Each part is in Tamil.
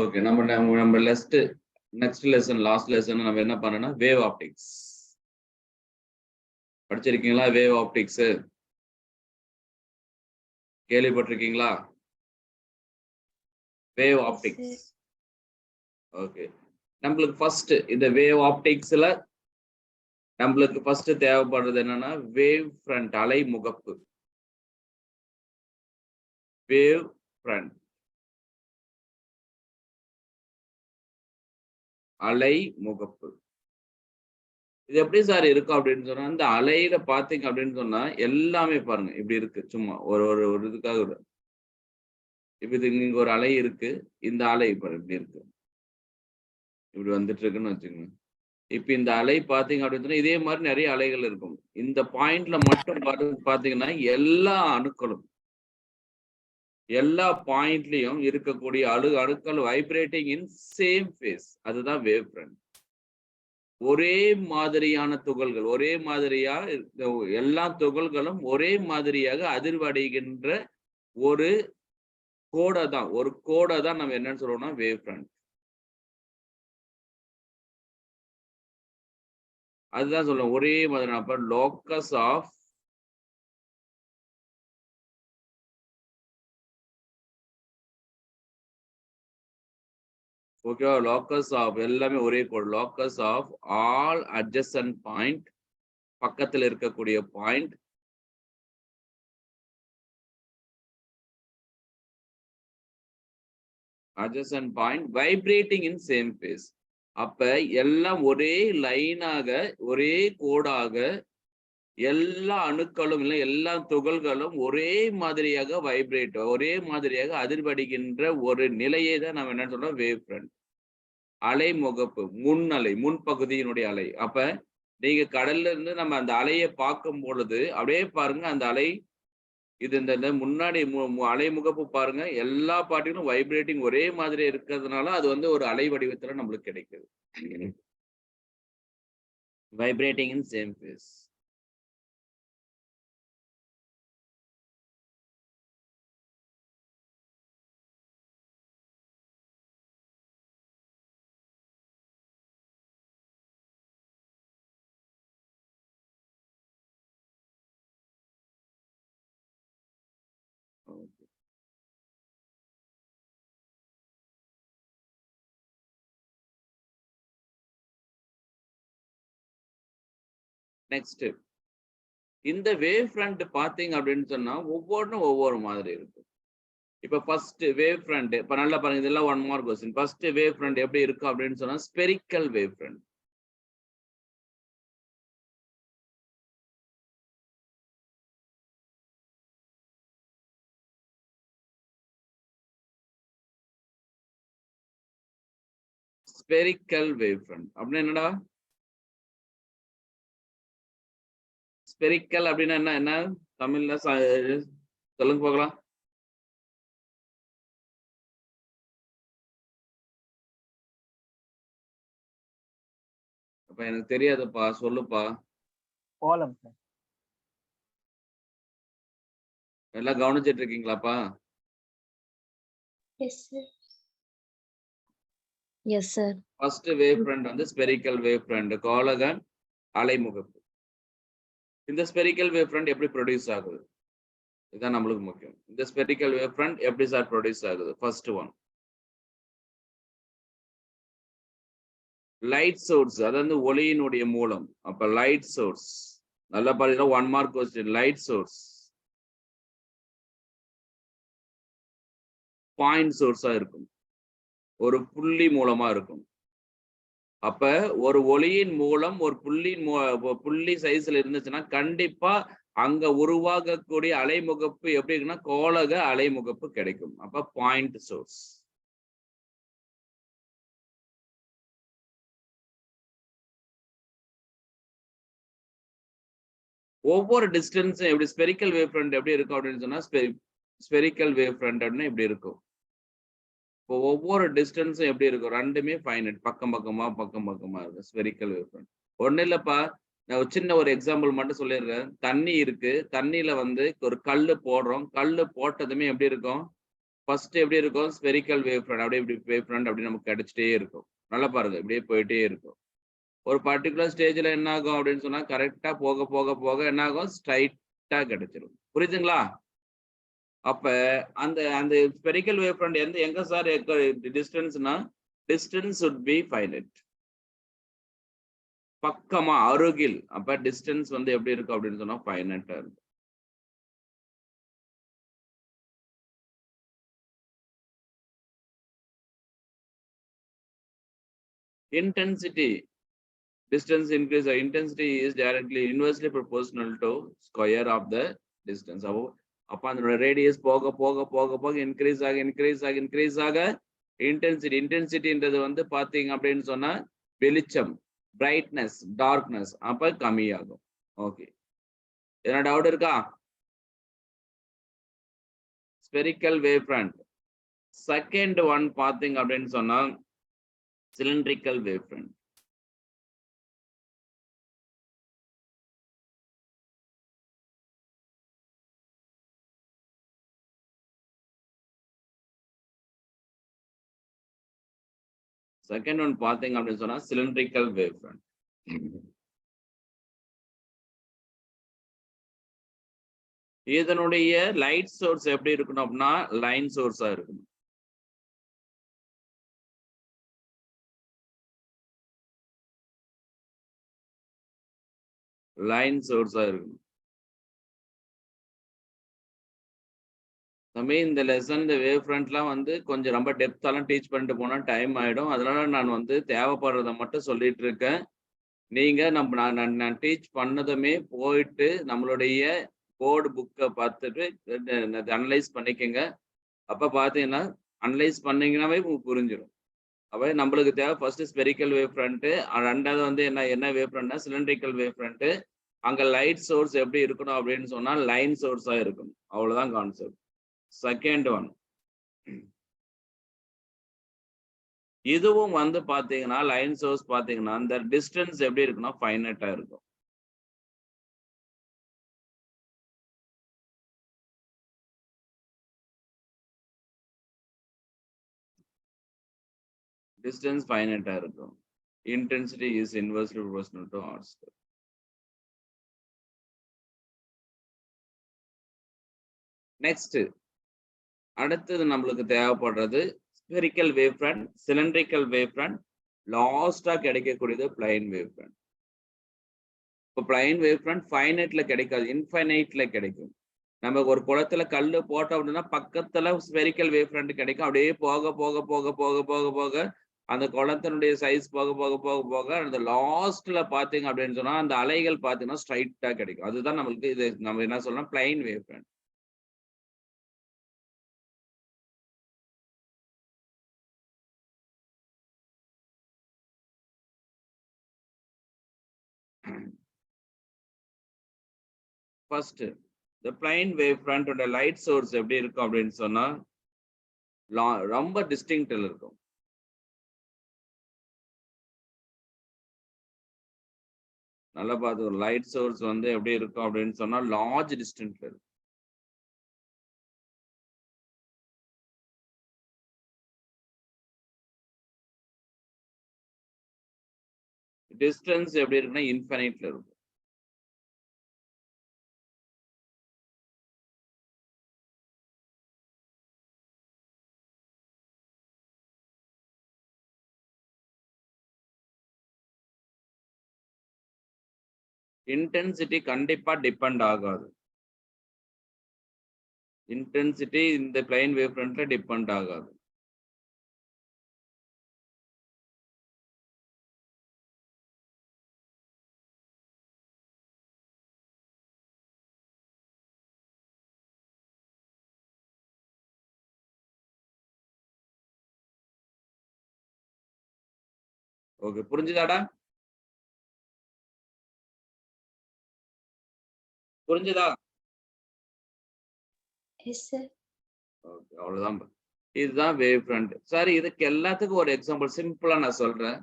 ஓகே, நம்ம நெக்ஸ்ட் லெசன் லாஸ்ட் லெசன் நம்ம என்ன பண்ணோம்னா வேவ் ஆப்டிக்ஸ் படிச்சிருக்கீங்களா? வேவ் ஆப்டிக்ஸ் கேள்விப்பட்டிருக்கீங்களா? Wave optics. ஓகே, நம்மளுக்கு ஃபர்ஸ்ட் இந்த வேவ் ஆப்டிக்ஸ்ல நம்மளுக்கு ஃபர்ஸ்ட் தேவைப்படுறது என்னன்னா வேவ் ஃப்ரண்ட், அலை முகப்பு. வேவ் ஃப்ரண்ட், அலை முகப்பு. இது எப்படி சார் இருக்கும் அப்படின்னு சொன்னா, இந்த அலையில பாத்தீங்க அப்படின்னு சொன்னா எல்லாமே பாருங்க இப்படி இருக்கு. சும்மா ஒரு ஒரு ஒரு இதுக்காக இப்ப இது இங்க ஒரு அலை இருக்கு. இந்த அலை பாரு இப்படி இருக்கு, இப்படி வந்துட்டு இருக்குன்னு வச்சுக்கோங்க. இப்ப இந்த அலை பாத்தீங்க அப்படின்னு சொன்னா இதே மாதிரி நிறைய அலைகள் இருக்கும். இந்த பாயிண்ட்ல மட்டும் பாத்தீங்கன்னா எல்லா அணுக்களும், எல்லா பாயிண்ட்லயும் இருக்கக்கூடிய அணுக்கள் வைப்ரேட்டிங் இன் சேம் ஃபேஸ். அதுதான் வேவ் ஃப்ரண்ட். ஒரே மாதிரியான துகள்கள், ஒரே மாதிரியா எல்லா துகள்களும் ஒரே மாதிரியாக அதிர்வடைகின்ற ஒரு கோடை தான் நம்ம என்னன்னு சொல்றோம்னா வேவ் ஃப்ரண்ட். அதுதான் சொல்லுவோம் ஒரே மாதிரி. அப்ப லோக்கஸ் ஆஃப் ஓகேவா, லோக்கஸ் ஆஃப் எல்லாமே ஒரே கோடு. Locus of all adjacent point, பக்கத்தில் இருக்கக்கூடிய point, adjacent point vibrating in same phase. அப்ப எல்லாம் ஒரே லைனாக, ஒரே கோடாக, எல்லா அணுக்களும் இல்லை எல்லா துகள்களும் ஒரே மாதிரியாக வைப்ரேட், ஒரே மாதிரியாக அதிர்வடைகின்ற ஒரு நிலையை தான் நம்ம என்ன சொல்றோம் வேவ் ஃப்ரண்ட். அலை முகப்பு, முன்னலை, முன்பகுதியினுடைய அலை. அப்ப நீங்க கடல்ல இருந்து நம்ம அந்த அலையை பார்க்கும் பொழுது அப்படியே பாருங்க, அந்த அலை இது இந்த முன்னாடி அலை முகப்பு பாருங்க, எல்லா பார்ட்டிகளும் வைப்ரேட்டிங் ஒரே மாதிரி இருக்கிறதுனால அது வந்து ஒரு அலை வடிவத்துல நம்மளுக்கு கிடைக்குது. Vibrating in same phase. Next, இந்த வேவ் ஃப்ரண்ட் பாத்தீங்க அப்படின்னு சொன்னா ஒவ்வொன்றும் ஒவ்வொரு மாதிரி இருக்கும். இப்ப ஃபர்ஸ்ட் வேவ் ஃப்ரண்ட், இப்ப நல்லா பாருங்க, இதெல்லாம் one mark question. First wave front எப்படி இருக்கும் அப்படின்னு சொன்னா spherical wave front. Spherical wave front அப்படின்னா என்னடா? ஸ்பெரிக்கல் அப்படின்னா என்ன, என்ன தமிழ்ல சொல்லுங்க பார்க்கலாம். அப்ப எனக்கு தெரியாதுப்பா, சொல்லுப்பா. கோலம். எல்லாம் கவனிச்சிட்டு இருக்கீங்களாப்பா? Yes sir. Yes sir. First wave front வந்து ஸ்பெரிக்கல் வேவ் ஃப்ரண்ட், கோலகன் அலைமுகப்பு. இந்த ஸ்பெரிக்கல் வேவ் ஃப்ரண்ட் எப்படி ப்ரொடியூஸ் ஆகுது, இதுதான் நம்மளுக்கு முக்கியம். இந்த ஸ்பெரிக்கல் வேவ் ஃப்ரண்ட் எப்படி சார் ப்ரொடியூஸ் ஆகுது? ஃபர்ஸ்ட் ஒன் லைட் சோர்ஸ், அதாவது ஒளியினுடைய மூலம். அப்ப லைட் சோர்ஸ் நல்லா பாருங்க, one mark question. Light source point சோர்ஸா இருக்கும், ஒரு புள்ளி மூலமா இருக்கும். அப்ப ஒரு ஒளியின் மூலம் ஒரு புள்ளி சைஸ்ல இருந்துச்சுன்னா கண்டிப்பா அங்க உருவாகக்கூடிய அலைமுகப்பு எப்படி இருக்குன்னா கோலக அலைமுகப்பு கிடைக்கும். அப்ப பாயிண்ட் சோர்ஸ். ஒவ்வொரு டிஸ்டன்ஸும் எப்படி ஸ்பெரிக்கல் வேவ் ஃப்ரண்ட் எப்படி இருக்கும் அப்படின்னு சொன்னா ஸ்பெரிக்கல் வேவ் ஃப்ரண்ட் அப்படின்னு எப்படி இருக்கும். இப்போ ஒவ்வொரு டிஸ்டன்ஸும் எப்படி இருக்கும், ரெண்டுமே ஃபைனைட், பக்கம் பக்கமா இருக்கும் ஸ்பெரிக்கல் வேவ் ஃப்ரண்ட். ஒண்ணு இல்லப்பா, நான் சின்ன ஒரு எக்ஸாம்பிள் மட்டும் சொல்லிடுறேன். தண்ணி இருக்கு, தண்ணியில வந்து ஒரு கல்லு போடுறோம், கல்லு போட்டதுமே எப்படி இருக்கும், ஃபர்ஸ்ட் எப்படி இருக்கும்? ஸ்பெரிக்கல் வேவ் ஃப்ரண்ட் அப்படியே இப்படி வேவ் ஃப்ரண்ட் அப்படி நமக்கு கிடைச்சிட்டே இருக்கும். நல்லா பாருங்க. இப்படியே போயிட்டே இருக்கும். ஒரு பர்ட்டிகுலர் ஸ்டேஜ்ல என்ன ஆகும் அப்படின்னு சொன்னா கரெக்டா போக போக போக என்ன ஆகும்? ஸ்ட்ரைட்டா கிடைச்சிரும். புரியுதுங்களா? அப்ப அந்த அந்த ஸ்பெரிக்கல் வேவ் ஃப்ரண்ட் எங்க சார் டிஸ்டன்ஸ்னா டிஸ்டன்ஸ் வுட் பி ஃபைனைட். பக்கமா அருகில். அப்ப டிஸ்டன்ஸ் வந்து எப்படி இருக்கும் அப்படின்னு சொன்னா ஃபைனைட்டா இருக்கும். Intensity, distance increase, intensity is directly inversely proportional to square of the distance. அப்ப அதோட ரேடியஸ் போக போக போக போக இன்க்ரீஸ் ஆக இன்டென்சிட்டின்றது வந்து பாத்தீங்க அப்படின்னு சொன்னா வெளிச்சம், பிரைட்னஸ், டார்க்னஸ் அப்ப கம்மியாகும். ஓகே, என்ன டவுட் இருக்கா? Spherical wave front. Second one பாத்தீங்க அப்படின்னு சொன்னா cylindrical wavefront. Second one பாத்தீங்க அப்படின்னு சொன்னா cylindrical wavefront. இதனுடைய லைட் சோர்ஸ் எப்படி இருக்கணும் அப்படின்னா லைன் சோர்ஸா இருக்கணும். லைன் சோர்ஸா இருக்கணும். தம்பி இந்த லெசன் இந்த வேவ் ஃப்ரண்ட்லாம் வந்து கொஞ்சம் ரொம்ப டெப்த்தாலாம் டீச் பண்ணிட்டு போனா டைம் ஆயிடும். அதனால நான் வந்து தேவைப்படுறத மட்டும் சொல்லிட்டு இருக்கேன். நீங்க நான் டீச் பண்ணதுமே போயிட்டு நம்மளுடைய போர்டு புக்கை பார்த்துட்டு அனலைஸ் பண்ணிக்கங்க. அப்ப பாத்தீங்கன்னா அனலைஸ் பண்ணீங்கன்னாவே உங்களுக்கு புரிஞ்சிடும். அப்ப நம்மளுக்கு தேவை ஃபர்ஸ்ட் ஸ்பெரிக்கல் வேவ் ஃப்ரண்ட், ரெண்டாவது வந்து என்ன வேவ் ஃப்ரண்ட்னா சிலிண்ட்ரிக்கல் வேவ் ஃப்ரண்ட். அங்க லைட் சோர்ஸ் எப்படி இருக்கணும் அப்படின்னு சொன்னா லைன் சோர்ஸா இருக்கணும். அவ்வளவுதான் கான்செப்ட். செகண்ட் ஒன், இதுவும் வந்து பாத்தீங்கன்னா லைன் சோர்ஸ் பாத்தீங்கன்னா இந்த டிஸ்டன்ஸ் எப்படி இருக்குன்னா ஃபைனைட்டா இருக்கும். டிஸ்டன்ஸ் ஃபைனைட்டா இருக்கும். Intensity is inversely proportional to r square. Next அடுத்தது நம்மளுக்கு தேவைப்படுறது spherical wave front, cylindrical wave front, லாஸ்டா கிடைக்கக்கூடியது பிளைன் வேவ் ஃப்ரண்ட். இப்போ பிளைன் வேவ் ஃப்ரண்ட் ஃபைனைட்ல கிடைக்காது, இன்ஃபைனைட்ல கிடைக்கும். நம்ம ஒரு குளத்துல கல்லு போட்டோம் அப்படின்னா பக்கத்துல ஸ்பெரிக்கல் வேவ் ஃப்ரண்ட் கிடைக்கும். அப்படியே போக போக போக போக போக போக அந்த குளத்தினுடைய சைஸ் போக போக போக போக அந்த லாஸ்ட்ல பாத்தீங்க அப்படின்னு சொன்னா அந்த அலைகள் பாத்தீங்கன்னா ஸ்ட்ரைட்டா கிடைக்கும். அதுதான் நம்மளுக்கு இது நம்ம என்ன சொல்லலாம் பிளைன் வேவ் ஃப்ரண்ட். ஃபர்ஸ்ட் இந்த பிளைன் வேவ் ஃப்ரண்டோட லைட் சோர்ஸ் எப்படி இருக்கும் அப்படின்னு சொன்னா ரொம்ப டிஸ்டிங்க்ட்ல இருக்கும். நல்லா பார்த்து ஒரு லைட் சோர்ஸ் வந்து எப்படி இருக்கும் அப்படின்னு சொன்னா லார்ஜ் டிஸ்டன்ஸ்ல இருக்கும். டிஸ்டன்ஸ் எப்படி இருக்குன்னா இன்ஃபைனைட்ல இருக்கும். இன்டென்சிட்டி கண்டிப்பா டிபெண்ட் ஆகாது. இன்டென்சிட்டி இந்த பிளைன் வேவ் ஃப்ரண்ட்ல டிபெண்ட் ஆகாது. ஓகே, புரிஞ்சுதாடா? புரிஞ்சுதா? Yes sir. ஓகே, அவ்வளவுதான். இதுதான் வேவ் ஃப்ரண்ட். சரி, இதுக்கு எல்லாத்துக்கும் ஒரு எக்ஸாம்பிள் சிம்பிளா நான் சொல்றேன்.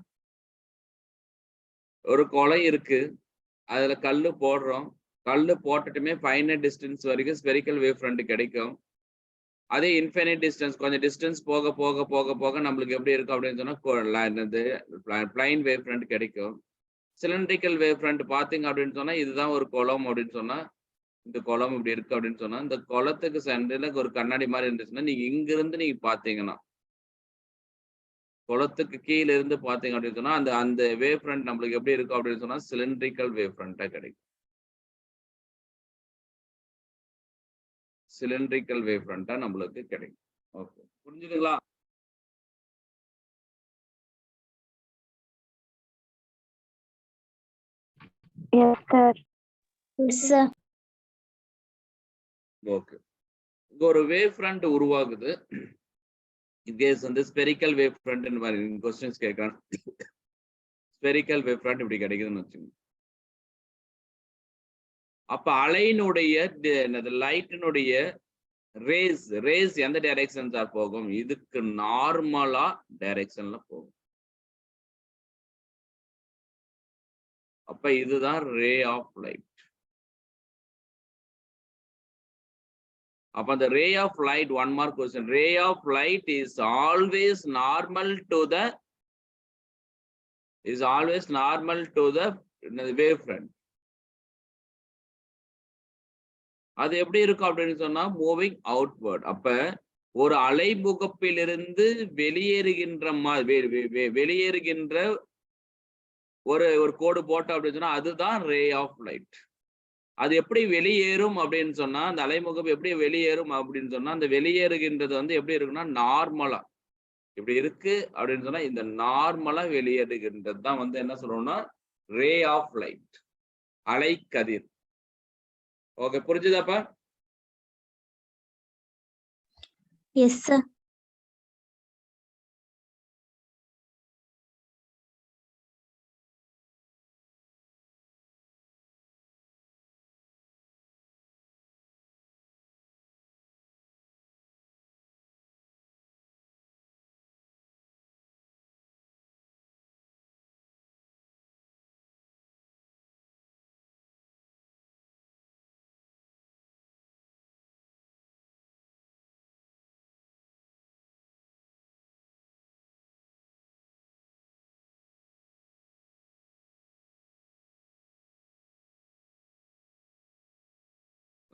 ஒரு குளம் இருக்கு, அதுல கல்லு போடுறோம். கல்லு போட்டுட்டுமே ஃபைனைட் டிஸ்டன்ஸ் வரைக்கும் ஸ்பெரிக்கல் வேவ் ஃப்ரண்ட் கிடைக்கும். அதே இன்ஃபைனைட் டிஸ்டன்ஸ் கொஞ்சம் டிஸ்டன்ஸ் போக போக போக போக நம்மளுக்கு எப்படி இருக்கும் அப்படின்னு சொன்னா பிளைன் வேவ் ஃப்ரண்ட் கிடைக்கும். சிலிண்ட்ரிக்கல் வேவ் ஃப்ரண்ட் பாத்தீங்க அப்படின்னு சொன்னா இதுதான் ஒரு குளம் அப்படின்னு சொன்னா இந்த குளம் இப்படி இருக்கு அப்படின்னு சொன்னா இந்த குளத்துக்கு சென்டர்ல ஒரு கண்ணாடி மாதிரி இருந்துச்சுன்னா நீங்க இங்க இருந்து நீங்க பாத்தீங்கன்னா குளத்துக்கு கீழே இருந்து பாத்தீங்க அப்படின்னு சொன்னா அந்த அந்த வேவ் ஃப்ரண்ட் நம்மளுக்கு எப்படி இருக்கும் அப்படின்னு சொன்னா சிலிண்ட்ரிக்கல் வேவ் ஃப்ரண்டா கிடைக்கும். சிலிண்ட்ரிக்கல் வேவ் ஃப்ரண்டா நம்மளுக்கு கிடைக்கும். ஓகே, புரிஞ்சுதுங்களா? Yes, sir. Yes, sir. Okay, இங்க ஒரு வேவ் ஃப்ரண்ட் உருவாகுது. இன்கேஸ் வந்து ஸ்பெரிக்கல் வேவ் ஃப்ரண்ட் மாதிரி கொஸ்டின்ஸ் கேட்கறான். ஸ்பெரிக்கல் வேவ் ஃப்ரண்ட் இப்படி கிடைக்குதுன்னு வச்சுக்கோங்க. அப்ப அலையினுடைய லைட்டினுடைய ரேஸ் எந்த டைரக்ஷன் சார் போகும்? இதுக்கு நார்மலா டைரக்ஷன்ல போகும். அப்ப இதுதான் ரே ஆஃப் லைட். அப்ப அந்த ray of light, one mark question, ray of light is always normal to the wave front. அது எப்படி இருக்கும் அப்படின்னு சொன்னா மூவிங் அவுட்வர்ட். அப்ப ஒரு அலைமுகப்பிலிருந்து வெளியேறுகின்ற ஒரு கோடு போட்டோம் அப்படின்னு சொன்னா அதுதான் ரே ஆஃப் லைட். அது எப்படி வெளியேறும் அப்படின்னு சொன்னா அந்த அலைமுகம் எப்படி வெளியேறும் அப்படின்னு சொன்னா அந்த வெளியேறுகின்றது வந்து எப்படி இருக்குன்னா நார்மலா இப்படி இருக்கு அப்படின்னு சொன்னா இந்த நார்மலா வெளியேறுகின்றது தான் வந்து என்ன சொல்றோம்னா ரே ஆஃப் லைட், அலைக்கதிர். ஓகே, புரிஞ்சுதாப்பா? Yes, sir.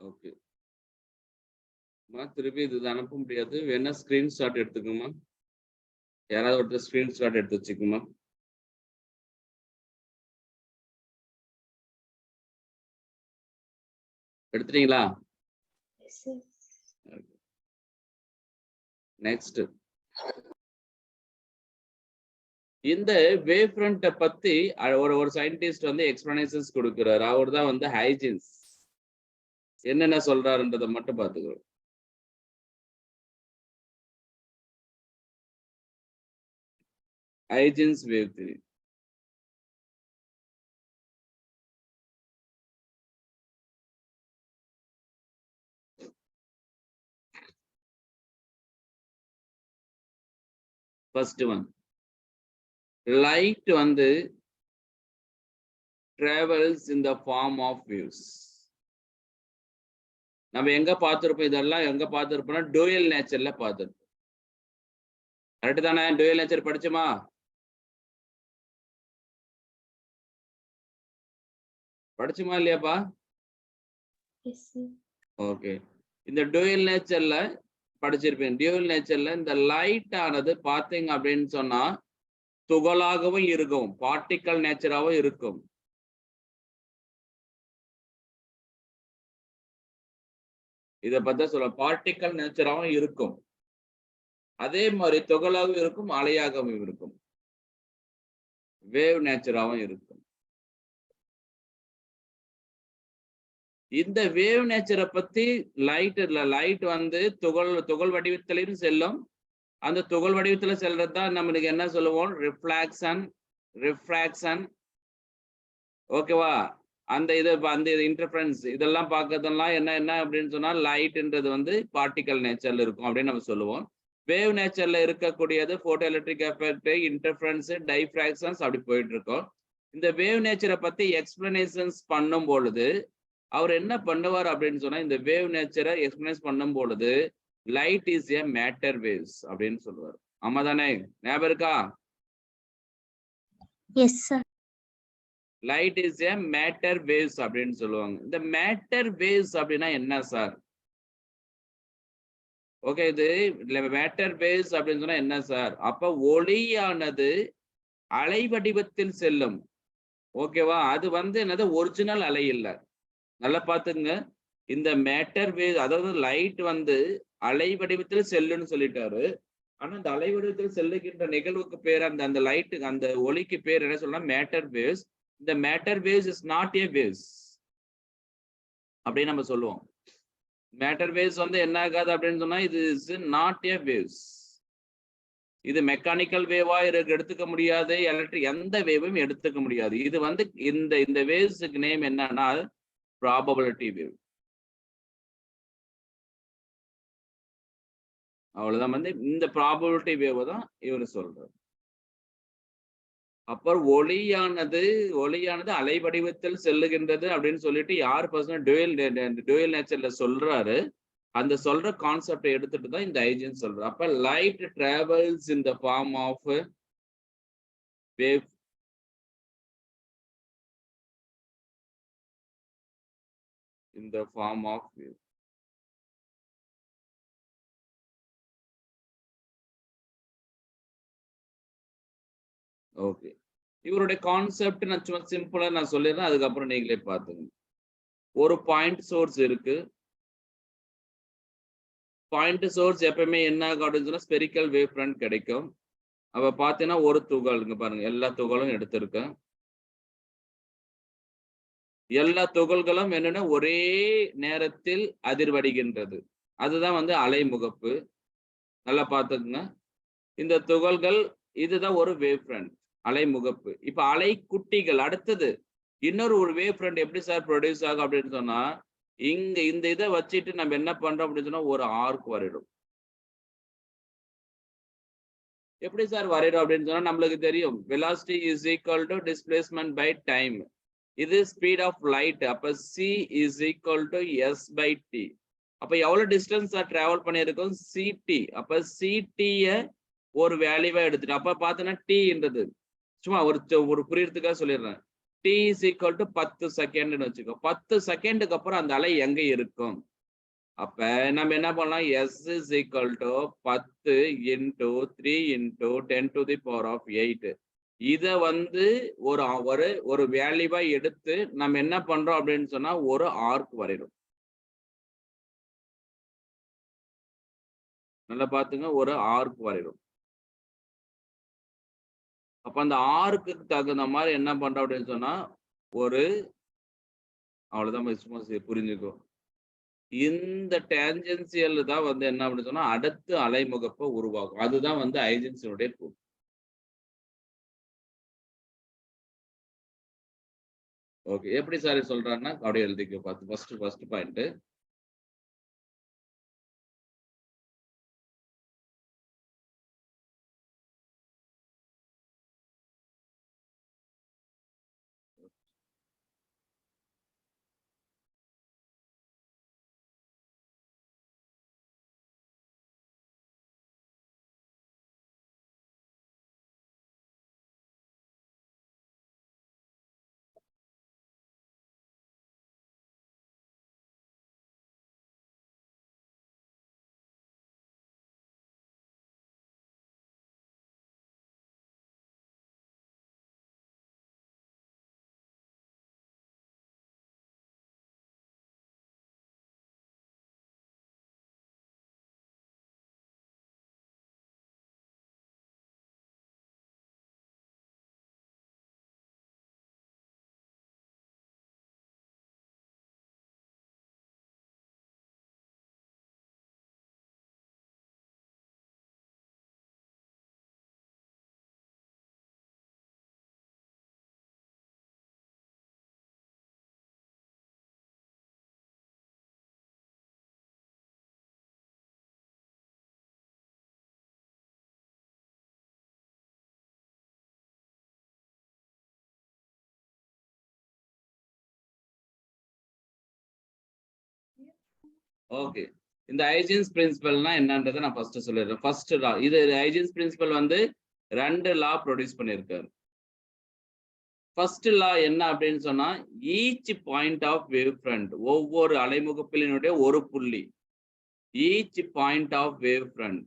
ஓகே, திருப்பி இது அனுப்ப முடியாது, வேணா ஸ்கிரீன்ஷாட் எடுத்துக்கோமா. யாராவது ஒருத்தர் ஸ்கிரீன்ஷாட் எடுத்து வச்சுக்கோமா. எடுத்துட்டீங்களா? நெக்ஸ்ட், இந்த வேவ் ஃப்ரண்ட்டை பத்தி ஒரு சயின்டிஸ்ட் வந்து எக்ஸ்பிளனேஷன்ஸ் கொடுக்கிறாரு. அவர் தான் வந்து ஹைஜின்ஸ். என்னென்ன சொல்றாருன்றதை மட்டும் பார்த்துக்கிறோம். Huygens wave theory. First one, light வந்து travels in the form of waves. நம்ம எங்க பார்த்திருப்போம்? இதெல்லாம் எங்க பார்த்திருப்போம்னா டூயல் நேச்சர்ல பார்த்திருப்போம். கரெக்ட் தானே? Dual nature படிச்சுமா? படிச்சுமா இல்லையாப்பா? ஓகே, இந்த டூயல் நேச்சர்ல படிச்சிருப்பேன். டியூயல் நேச்சர்ல இந்த லைட் ஆனது பாத்தீங்க அப்படின்னு சொன்னா துகளாகவும் இருக்கும், பார்ட்டிக்கல் நேச்சராகவும் இருக்கும். இதை பத்தி சொல்ல பார்ட்டிக்கல் நேச்சராகவும் இருக்கும், அதே மாதிரி துகளாகவும் இருக்கும், அலையாகவும் இருக்கும், வேவ் நேச்சராகவும் இருக்கும். இந்த வேவ் நேச்சரை பத்தி லைட் வந்து துகள் வடிவத்திலையும் செல்லும். அந்த துகள் வடிவத்துல செல்றது தான் நம்மளுக்கு என்ன சொல்லுவோம்? ரிஃப்ராக்ஷன். ஓகேவா? அந்த இன்டர்ஃபரன்ஸ் இதெல்லாம் பார்க்கறதெல்லாம் என்ன அப்படின்னு சொன்னா லைட்ன்றது வந்து பார்ட்டிக்கல் நேச்சர்ல இருக்கும் அப்படின்னு நம்ம சொல்லுவோம். வேவ் நேச்சர்ல இருக்கக்கூடியது போட்டோ எலக்ட்ரிக் எஃபெக்ட், இன்டர்ஃபரன்ஸ், டைஃப்ராக்ஷன்ஸ் அப்படி போயிட்டு இருக்கோம். இந்த வேவ் நேச்சரை பத்தி எக்ஸ்பிளனேஷன்ஸ் பண்ணும் பொழுது அவர் என்ன பண்ணுவார் அப்படின்னு சொன்னா இந்த வேவ் நேச்சரை எக்ஸ்பிளைன் பண்ணும் பொழுது light is a matter waves அப்படின்னு சொல்லுவார். ஆமா தானே? ஞாபகம் இருக்கா? Yes sir. Light is a matter waves அப்படின்னு சொல்லுவாங்க. இந்த மேட்டர் வேவ்ஸ் அப்படின்னா என்ன சார்? ஓகே, இது மேட்டர் வேவ்ஸ் அப்படின்னு சொன்னா என்ன சார்? அப்ப ஒளியானது அலை வடிவத்தில் செல்லும். ஓகேவா? அது என்னது ஒரிஜினல் அலை இல்ல. நல்லா பாத்துங்க. இந்த மேட்டர் வேவ் அதாவது லைட் அலை வடிவத்தில் செல்லுன்னு சொல்லிட்டாரு. ஆனா அந்த அலை வடிவத்தில் செல்லுகின்ற நிகழ்வுக்கு பேர் அந்த அந்த லைட்டுக்கு அந்த ஒளிக்கு பேர் என்ன சொல்லலாம்? Matter waves. இந்த matter waves is not a waves அப்படின்னு நம்ம சொல்லுவோம். மேட்டர் வேவ்ஸ் என்ன ஆகாது அப்படின்னு சொன்னா இது இஸ் நாட் ஏ வேவ்ஸ். இது மெக்கானிக்கல் வேவா எடுத்துக்க முடியாது, எலக்ட்ரிக் எந்த வேவும் எடுத்துக்க முடியாது. இது இந்த இந்த வேவ்ஸுக்கு நேம் என்னன்னா ப்ராபபிலிட்டி வேவ். அவ்வளவுதான். இந்த ப்ராபபிலிட்டி வேவ் தான் இவர் சொல்றாரு. அப்புறம் ஒளியானது அலை வடிவத்தில் செல்லுகின்றது அப்படின்னு சொல்லிட்டு யார் பர்சன் டுவெல் நேச்சர்ல சொல்றாரு. அந்த சொல்ற கான்செப்டை எடுத்துட்டு தான் இந்த ஐஜன் சொல்றாரு. அப்ப light travels in the form of wave. In the form of wave. Okay, இவருடைய கான்செப்ட் நான் சும்மா சிம்பிளா நான் சொல்லிடுறேன், அதுக்கப்புறம் நீங்களே பார்த்துங்க. ஒரு பாயிண்ட் சோர்ஸ் இருக்கு. பாயிண்ட் சோர்ஸ் எப்பவுமே என்ன ஆகும் அப்படின்னு சொன்னா ஸ்பெரிக்கல் வேவ் ஃப்ரண்ட் கிடைக்கும். அப்ப பார்த்தீங்கன்னா ஒரு துகள் இங்க பாருங்க, எல்லா துகளும் எடுத்திருக்கேன். எல்லா துகள்களும் என்னன்னா ஒரே நேரத்தில் அதிர்வடைகின்றது. அதுதான் அலைமுகப்பு. நல்லா பார்த்துக்குங்க. இந்த துகள்கள் இதுதான் ஒரு வேவ் ஃப்ரண்ட், அலைமுகப்பு. இப்ப அலை குட்டிகள் அடுத்தது இன்னொரு ஒரு வேவ் ஃப்ரண்ட் எப்படி சார் ப்ரொடியூஸ் ஆகும் அப்படின்னு சொன்னா, இங்க இந்த இதை வச்சுட்டு நம்ம என்ன பண்றோம் அப்படின்னு சொன்னா ஒரு ஆர்க் வரையிடும். எப்படி சார் வரையிடும் அப்படின்னு சொன்னா நம்மளுக்கு தெரியும், velocity is equal to displacement by time. இது ஸ்பீட் ஆஃப் லைட். அப்ப C is equal to S by T. அப்ப எவ்வளவு டிஸ்டன்ஸ் டிராவல் பண்ணியிருக்கோம்? சிடி. அப்ப சிடிய ஒரு வேல்யூவா எடுத்துட்டு அப்ப பார்த்தோன்னா டி சும்மா ஒரு புரியறதுக்காக சொல்லிடுறேன். டி இஸ் ஈக்குவல் டு 10 செகண்ட்னு வச்சுக்கோ. 10 செகண்டுக்கு அப்புறம் அந்த அலை எங்க இருக்கும்? அப்ப நம்ம என்ன பண்ணலாம்? S is equal to 10 into 3 into 10 to the power of 8. இத ஒரு ஒரு வேல்யூவா எடுத்து நம்ம என்ன பண்றோம் அப்படின்னு சொன்னா ஒரு ஆர்க் வரையணும். நல்லா பாத்துங்க, ஒரு ஆர்க் வரையணும். அப்ப அந்த ஆர்க்கு தகுந்த மாதிரி என்ன பண்றோம் அப்படின்னு சொன்னா ஒரு அவ்வளவுதான், சும்மா புரிஞ்சுக்கோ. இந்த டேஞ்சென்சியல் தான் என்ன அப்படின்னு சொன்னா அடுத்து அலைமுகப்பை உருவாகும். அதுதான் ஐஜன்ஸினுடைய கூற்று. ஓகே, எப்படி சார் சொல்றாங்கன்னா அப்படியே எழுதிக்க. பார்த்து ஃபர்ஸ்ட் பாயிண்ட். ஓகே, இந்த ஹைஜீன்ஸ் பிரின்சிபல்னா என்னன்றதை நான் ஃபர்ஸ்ட் சொல்லிடுறேன். ஃபர்ஸ்ட் லா, இது ஹைஜீன்ஸ் பிரின்சிபல் வந்து 2 லா ப்ரொடியூஸ் பண்ணியிருக்காரு. ஃபர்ஸ்ட் லா என்ன அப்படின்னு சொன்னா, each point of wave front, ஒவ்வொரு அலைமுகப்பினுடைய ஒரு புள்ளி, each point of wave front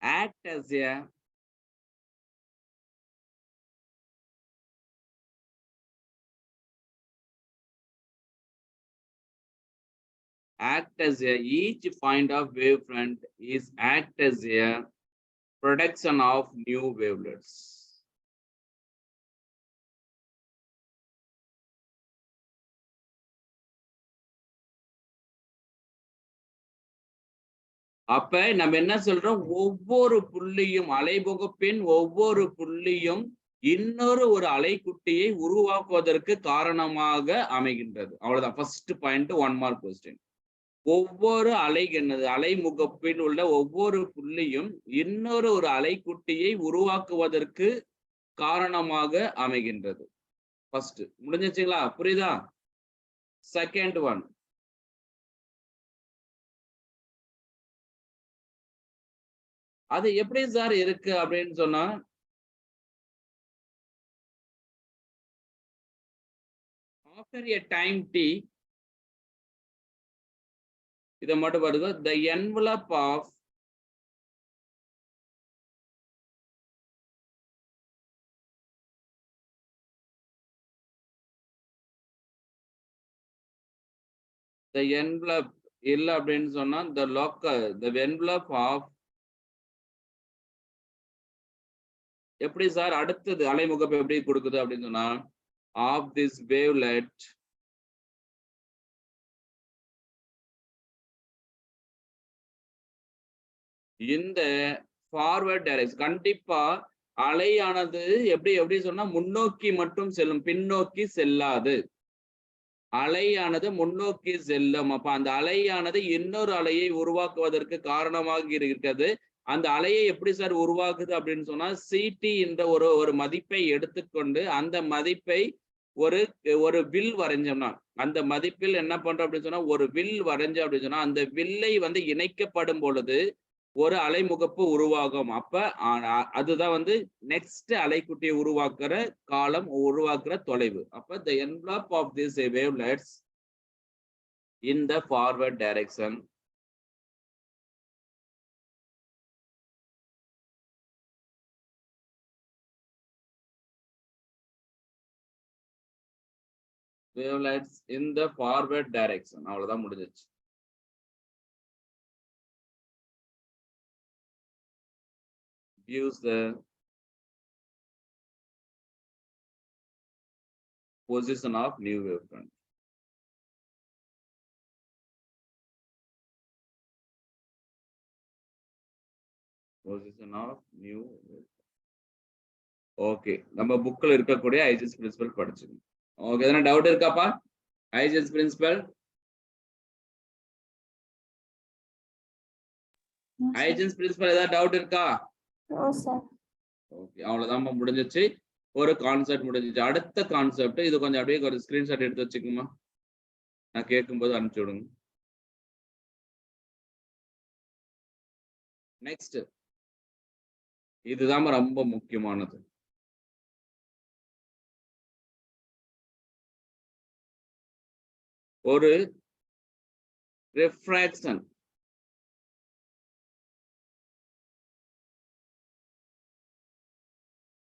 act as a each point of wavefront is act as a production of new wavelets. அப்ப நம்ம என்ன சொல்றோம், ஒவ்வொரு புள்ளியும் அலைமுகப்பின் ஒவ்வொரு புள்ளியும் இன்னொரு ஒரு அலைக்குட்டியை உருவாக்குவதற்கு காரணமாக அமைகின்றது. அவ்வளவுதான் ஃபர்ஸ்ட் பாயிண்ட். 1 mark question. ஒவ்வொரு அலைமுகப்பில் உள்ள ஒவ்வொரு புள்ளியும் இன்னொரு ஒரு அலைக்குட்டியை உருவாக்குவதற்கு காரணமாக அமைகின்றது. ஃபர்ஸ்ட் முடிஞ்சிச்சுங்களா? புரியுதா? செகண்ட் ஒன், அது எப்படி சார் இருக்கு அப்படின்னு சொன்னா, after a time t, இத மட்டும் பாருங்க, the envelope of the envelope இல்ல அப்படின்னு சொன்னா, the envelope of, எப்படி சார் அடுத்தது அலைமுகப்பு எப்படி கொடுக்குது அப்படின்னு சொன்னா, of this wavelet இந்த ஃபார்வர்ட் டைரக்ஷன். கண்டிப்பா அலையானது எப்படி சொன்னா முன்னோக்கி மட்டும் செல்லும், பின்னோக்கி செல்லாது. அலையானது முன்னோக்கி செல்லும். அப்ப அந்த அலையானது இன்னொரு அலையை உருவாக்குவதற்கு காரணமாக இருக்கிறது. அந்த அலையை எப்படி சார் உருவாக்குது அப்படின்னு சொன்னா, சிடி என்ற ஒரு மதிப்பை எடுத்துக்கொண்டு அந்த மதிப்பை ஒரு வில் வரைஞ்சோம்னா, அந்த மதிப்பில் என்ன பண்றோம் அப்படின்னு சொன்னா, ஒரு வில் வரைஞ்சோம் அப்படின்னு சொன்னா, அந்த வில்லை வந்து இணைக்கப்படும் பொழுது ஒரு அலைமுகப்பு உருவாகும். அப்ப அதுதான் வந்து நெக்ஸ்ட் அலைக்குட்டியை உருவாக்குற காலம், உருவாக்குற தொலைவு. அப்ப the envelope of these wavelets in the forward direction அவ்வளவுதான் முடிஞ்சிச்சு. Gives the position of new wavefront. Position of new wavefront. Okay, நம்ம புக்ல இருக்கக்கூடிய ஹைஜன்ஸ் பிரின்சிபல் படிச்சுக்கணும். ஓகே, எதனா டவுட் இருக்காப்பா? ஹைஜன்ஸ் பிரின்சிபல், ஹைஜன்ஸ் பிரின்சிபல் ஏதாவது டவுட் இருக்கா? ஓகே, அவ்வளவுதான் முடிஞ்சிச்சு. ஒரு கான்செப்ட் முடிஞ்சிச்சு. அடுத்த கான்செப்ட், இது கொஞ்சம் அப்படியே ஒரு ஸ்கிரீன்ஷாட் எடுத்து வச்சுக்கோமா, நான் கேட்கும்போது அனுப்பிச்சு விடுங்க. நெக்ஸ்ட், இதுதான் ரொம்ப முக்கியமானது. ஒரு refraction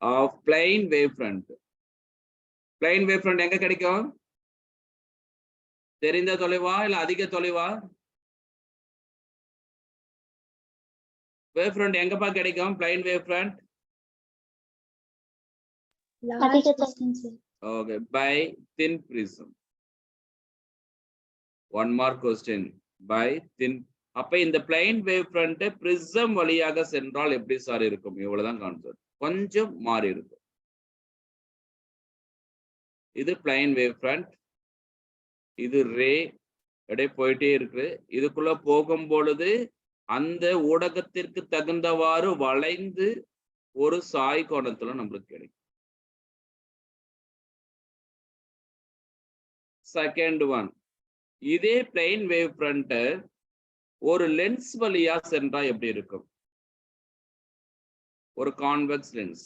of plane wavefront. plane wavefront எங்க கிடைக்கும்? தெரிந்த தொலைவா இல்ல அதிக தொலைவா? wavefront எங்கப்பா கிடைக்கும்? plane wavefront okay, by thin prism. 1 mark question. by thin. அப்ப இந்த plane wavefront prism வழியாக சென்றால் எப்படி சார் இருக்கும்? இவ்வளவுதான் கான்செப்ட். கொஞ்சம் மாறி இருக்கும். இது plane wavefront, இது ரே அப்படியே போயிட்டே இருக்கு. இதுக்குள்ள போகும் பொழுது அந்த ஊடகத்திற்கு தகுந்தவாறு வளைந்து ஒரு சாய் கோணத்துல நம்மளுக்கு கிடைக்கும். செகண்ட் ஒன், இதே பிளெயின் வேவ் ஃப்ரண்ட் ஒரு லென்ஸ் வழியா சென்றா எப்படி இருக்கும்? ஒரு கான்வெக்ஸ் லென்ஸ்.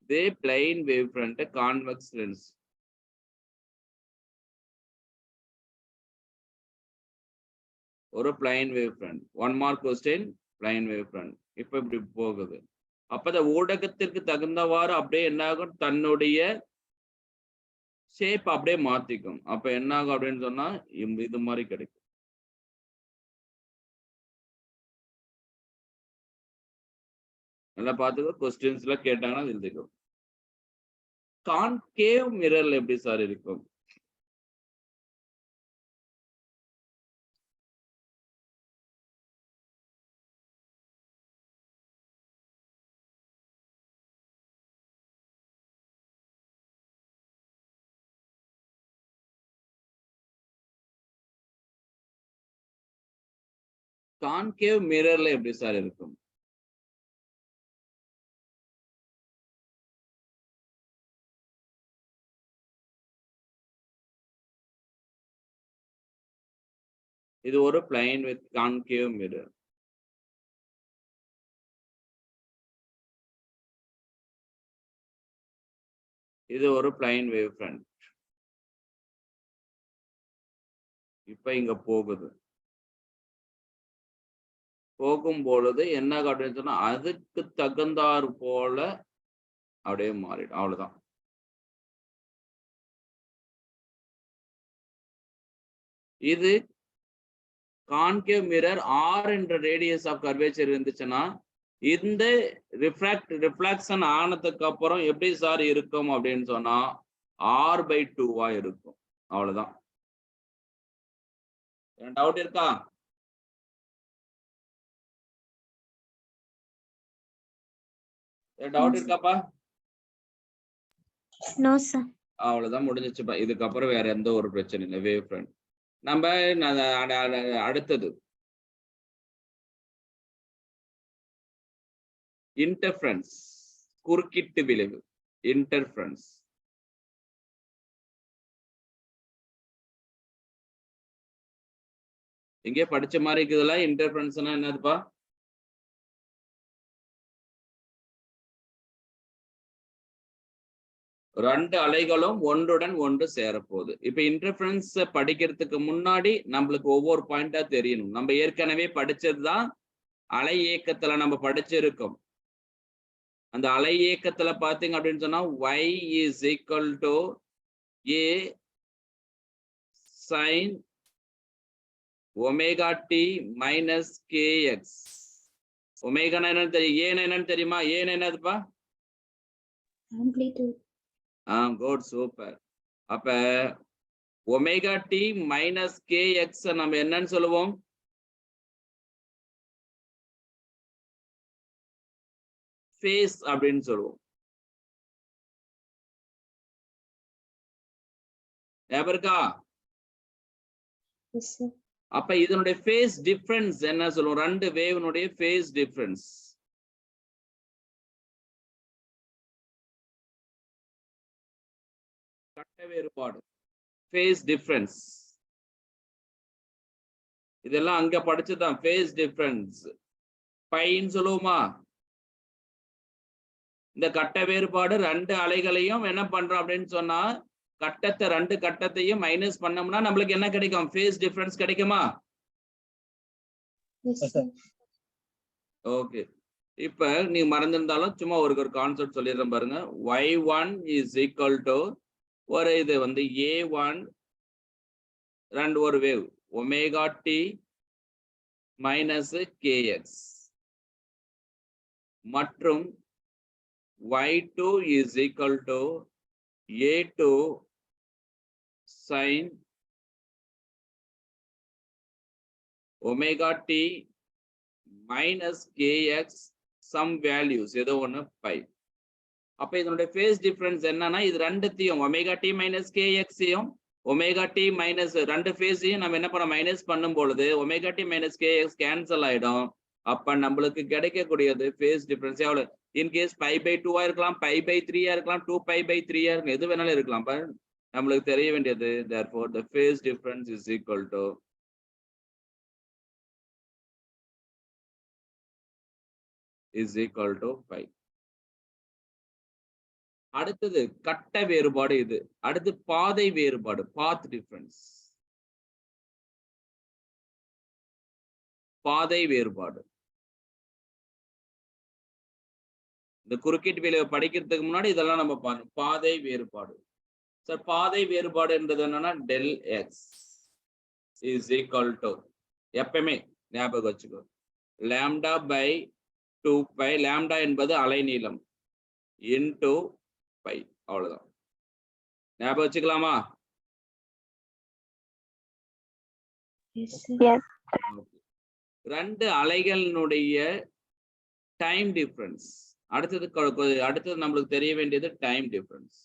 இதே plane wave front convex lens. ஒரு plane wave front. One mark question, plane wave front. இப்ப இப்படி போகுது. அப்ப இந்த ஊடகத்திற்கு தகுந்தவாறு அப்படியே என்ன ஆகும், தன்னுடைய ஷேப் அப்படியே மாத்திக்கும். அப்ப என்ன ஆகும் அப்படின்னு சொன்னா இது மாதிரி கிடைக்கும். நல்லா பார்த்துக்கோ, கொஸ்டின்ஸ்ல கேட்டாங்கன்னா எழுதிக்கும். கான்கேவ் மிரர்ல எப்படி சார் இருக்கும்? கான்கேவ் மிரர்ல எப்படி சார் இருக்கும்? இது ஒரு பிளைன் வித் கான்கேவ் மிரர். இது ஒரு பிளைன் வேவ் ஃப்ரண்ட். இப்ப இங்க போகுது. போகும் பொழுது என்ன அப்படின்னு சொன்னா அதுக்கு தகுந்தாறு போல அப்படியே மாறிடும். அவ்வளவுதான். இது கான்கேவ் மிரர் R என்ற ரேடியஸ் ஆஃப் கர்வேச்சர் இருந்துச்சுன்னா இந்த ரிஃப்ளாக்ஷன் ஆனதுக்கு அப்புறம் எப்படி சார் இருக்கும் அப்படின்னு சொன்னா R/2 இருக்கும். அவ்வளவுதான். டவுட் இருக்கா? டவுட் இருக்காப்பா? No sir. அவ்வளவுதான், முடிஞ்சிச்சுப்பா. இதுக்கப்புறம் வேற எந்த ஒரு பிரச்சனை இல்லை. Wave front. நம்ம அடுத்தது இன்டர்ஃபரன்ஸ், குறுக்கிட்டு விளைவு. இன்டர்ஃபரன்ஸ் எங்கே படிச்ச மாதிரி இருக்குதுல்ல? இன்டர்ஃபரன்ஸ்னா என்னதுப்பா? ரெண்டு அலைகளும் ஒன்றுடன் ஒன்று சேரப்போகுது. இப்ப இன்டர்ஃபரன்ஸ் படிக்கிறதுக்கு முன்னாடி நம்மளுக்கு ஒவ்வொரு பாயிண்டா தெரியணும். நம்ம ஏற்கனவே படிச்சதுதான் அலை இயக்கத்துல நம்ம படிச்சிருக்கோம். அந்த அலை இயக்கத்துல பாத்தீங்க அப்படின்னு சொன்னா y is equal to a sin omega t minus kx. Omega என்னன்னு தெரியும், ஏன் என்னன்னு தெரியுமா? ஏன் என்னதுப்பா? ஆம்ப்ளிடியூட். Good, super. அப்ப ஒமேகா டி மைனஸ் kx நம்ம என்னன்னு சொல்லுவோம்? ஃபேஸ் அப்படின்னு சொல்லுவோம். ஞாபகம் இருக்கா? அப்ப இதனுடைய ஃபேஸ் டிஃபரன்ஸ் என்ன சொல்லுவோம்? ரெண்டு வேவ்னுடைய ஃபேஸ் டிஃபரன்ஸ். கட்ட வேறுபாடு, ஃபேஸ் டிஃபரன்ஸ். இதெல்லாம் அங்க படிச்சுதான். ஃபேஸ் டிஃபரன்ஸ் பைன்னு சொல்லுவோமா? இந்த கட்ட வேறுபாடு ரெண்டு அலைகளையும் என்ன பண்றோம் அப்படின்னு சொன்னா கட்டத்தை, ரெண்டு கட்டத்தையும் மைனஸ் பண்ணோம்னா நம்மளுக்கு என்ன கிடைக்கும்? ஃபேஸ் டிஃபரன்ஸ் கிடைக்குமா? ஓகே. இப்ப நீங்க மறந்திருந்தாலும் சும்மா ஒரு கான்செப்ட் சொல்லிடுறேன் பாருங்க. y1 இஸ் ஈக்குவல் டு ஒரு இது வந்து a1 ரெண்டு ஒரு wave omega D minus kx மற்றும் y2 is equal to a2 sin omega t minus kx some values ஏதோ ஒன்று pi. அப்ப இதனுடைய ஃபேஸ் டிஃபரன்ஸ் என்னன்னா இது ரெண்டுத்தையும் ஒமேகா டி மைனஸ் கேஎக்ஸையும் ஒமேகா டி மைனஸ் ரெண்டு ஃபேஸையும் நம்ம என்ன பண்ண மைனஸ் பண்ணும் பொழுது omega D minus kx cancel ஆயிடும். அப்ப நம்மளுக்கு கிடைக்கக்கூடியது ஃபேஸ் டிஃபரன்ஸ் எவ்வளவு? இன்கேஸ் π/2 இருக்கலாம், π/3 இருக்கலாம், 2π/3 இருக்கலாம், எது வேணாலும் இருக்கலாம். நம்மளுக்கு தெரிய வேண்டியது therefore the phase difference is equal to π. அடுத்தது கட்ட வேறுபாடு. இது அடுத்து பாதை வேறுபாடு, பாத் டிஃபரன்ஸ். பாதை வேறுபாடு இந்த குறுக்கீட்டு விளைவை படிக்கிறதுக்கு முன்னாடி இதெல்லாம் நம்ம பார்க்கணும். பாதை வேறுபாடு சார், பாதை வேறுபாடு என்றது என்னன்னா del X is equal to, எப்பவுமே ஞாபகம் வச்சுக்கோ, λ/2π. லாம்டா என்பது அலைநீளம் இன்டு பை, அவ்வளவுதான். ஞாபகம் வச்சுக்கலாமா? ரெண்டு அலைகளினுடைய டைம் டிஃபரன்ஸ். அடுத்தது நம்மளுக்கு தெரிய வேண்டியது டைம் டிஃபரன்ஸ்.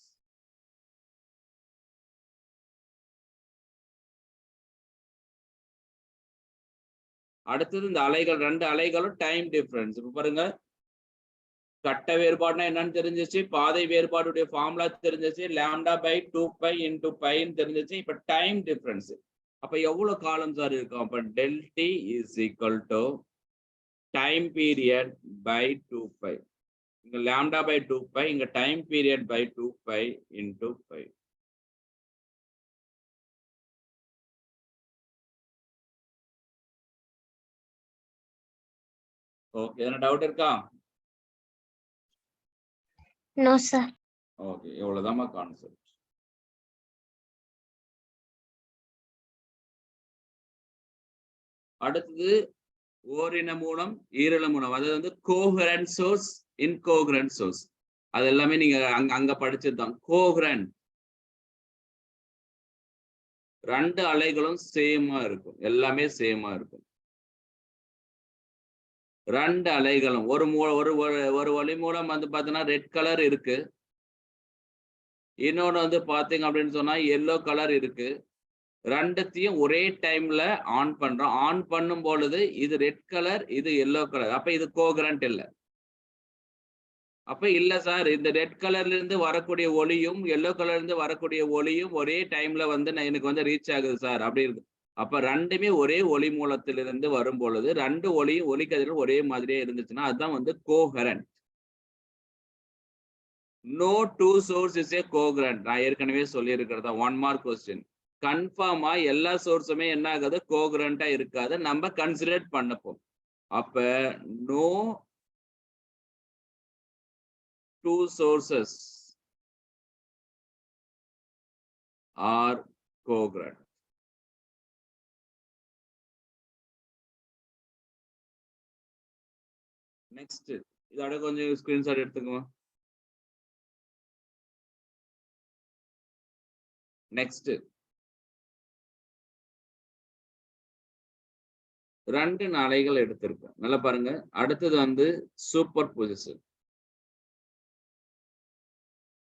அடுத்தது இந்த அலைகள், ரெண்டு அலைகளும் டைம் டிஃபரன்ஸ். இப்ப பாருங்க, கட்ட வேறுபாடுனா என்னன்னு தெரிஞ்சிச்சு, பாதை வேறுபாடுடைய ஃபார்முலா தெரிஞ்சிச்சு, λ/2π × πன்னு தெரிஞ்சிச்சு. இப்ப டைம் டிஃபரன்ஸ், அப்ப எவ்வளவு காலம் சார் இருக்கும்? அப்ப del t is equal to time period by 2π. இங்க λ/2π, இங்க time period by 2π × π. ஓகே, என்ன டவுட் இருக்கா? No sir. ஓகே, இவ்வளவுதான்மா கான்செப்ட். அடுத்தது ஓரின மூலம், ஈரின மூலம். அதாவது வந்து கோஹரண்ட் சோர்ஸ், இன்கோஹரண்ட் சோர்ஸ். அது எல்லாமே நீங்க அங்க படிச்சதுதான். கோஹரண்ட், ரெண்டு அலைகளும் சேமா இருக்கும், எல்லாமே சேமா இருக்கும். ரெண்டு அலைகளும் ஒரு ஒளி மூலம் வந்து பாத்தீங்கன்னா ரெட் கலர் இருக்கு, இன்னொன்னு வந்து பாத்தீங்க அப்படின்னு சொன்னா எல்லோ கலர் இருக்கு. ரெண்டுத்தையும் ஒரே டைம்ல ஆன் பண்றோம். ஆன் பண்ணும் பொழுது இது ரெட் கலர், இது எல்லோ கலர். அப்ப இது கோஹரண்ட் இல்ல. அப்ப இல்ல சார், இந்த ரெட் கலர்ல இருந்து வரக்கூடிய ஒளியும் எல்லோ கலர்ல இருந்து வரக்கூடிய ஒளியும் ஒரே டைம்ல வந்து எனக்கு வந்து ரீச் ஆகுது சார், அப்படி இருக்கு. அப்ப ரெண்டுமே ஒரே ஒளி மூலத்திலிருந்து வரும் பொழுது ரெண்டு ஒளிக்கதிர்கள் ஒரே மாதிரியே இருந்துச்சுன்னா அதுதான் வந்து coherent. No two source is a coherent. நான் ஏற்கனவே சொல்லி இருக்கிறதா, 1 மார்க் கொஸ்டின். கன்ஃபார்மா எல்லா சோர்ஸுமே என்ன ஆகுது, கோஹரண்டா இருக்காது, நம்ம கன்சிடர் பண்ணப்போம். அப்ப no two sources are coherent. Next, இதோட கொஞ்சம் ஸ்கிரீன்ஷாட் எடுத்துக்கோங்க. நெக்ஸ்ட், ரெண்டு அலைகள் எடுத்திருக்கேன், நல்லா பாருங்க. அடுத்தது வந்து சூப்பர் பொசிஷன்.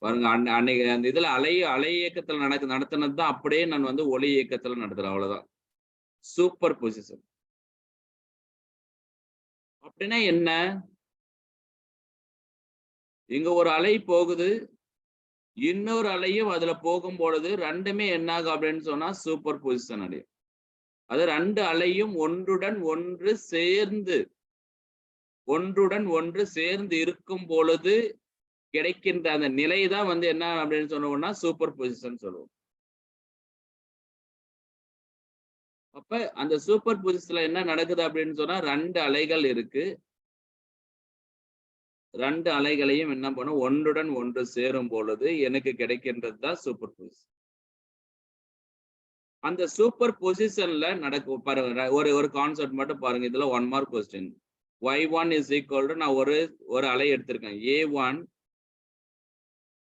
பாருங்க, அன்னைக்கு அந்த இதுல அலை இயக்கத்துல நடத்தினது தான் அப்படியே நான் வந்து ஒளி இயக்கத்துல நடத்துறேன், அவ்வளவுதான். சூப்பர் பொசிஷன் அப்படின்னா என்ன? இங்க ஒரு அலை போகுது, இன்னொரு அலையும் அதுல போகும் பொழுது ரெண்டுமே என்ன ஆகும் அப்படின்னு சொன்னா சூப்பர் பொசிஷன் அடையும். அது ரெண்டு அலையும் ஒன்றுடன் ஒன்று சேர்ந்து இருக்கும் பொழுது கிடைக்கின்ற அந்த நிலை தான் வந்து என்ன அப்படின்னு சொன்னோம்னா சூப்பர் பொசிஷன் சொல்லுவோம். அப்ப அந்த சூப்பர் பொசிஷன்ல என்ன நடக்குது அப்படின்னு சொன்னா ரெண்டு அலைகள் இருக்கு, ரெண்டு அலைகளையும் என்ன பண்ணும், ஒன்றுடன் ஒன்று சேரும் பொழுது எனக்கு கிடைக்கின்றது தான் சூப்பர் பொசிஷன். அந்த சூப்பர் பொசிஷன்ல நடக்கும் பாருங்க, ஒரு கான்செப்ட் மட்டும் பாருங்க. இதுல 1 mark question. y1 is equal to, நான் ஒரு அலை எடுத்திருக்கேன், a1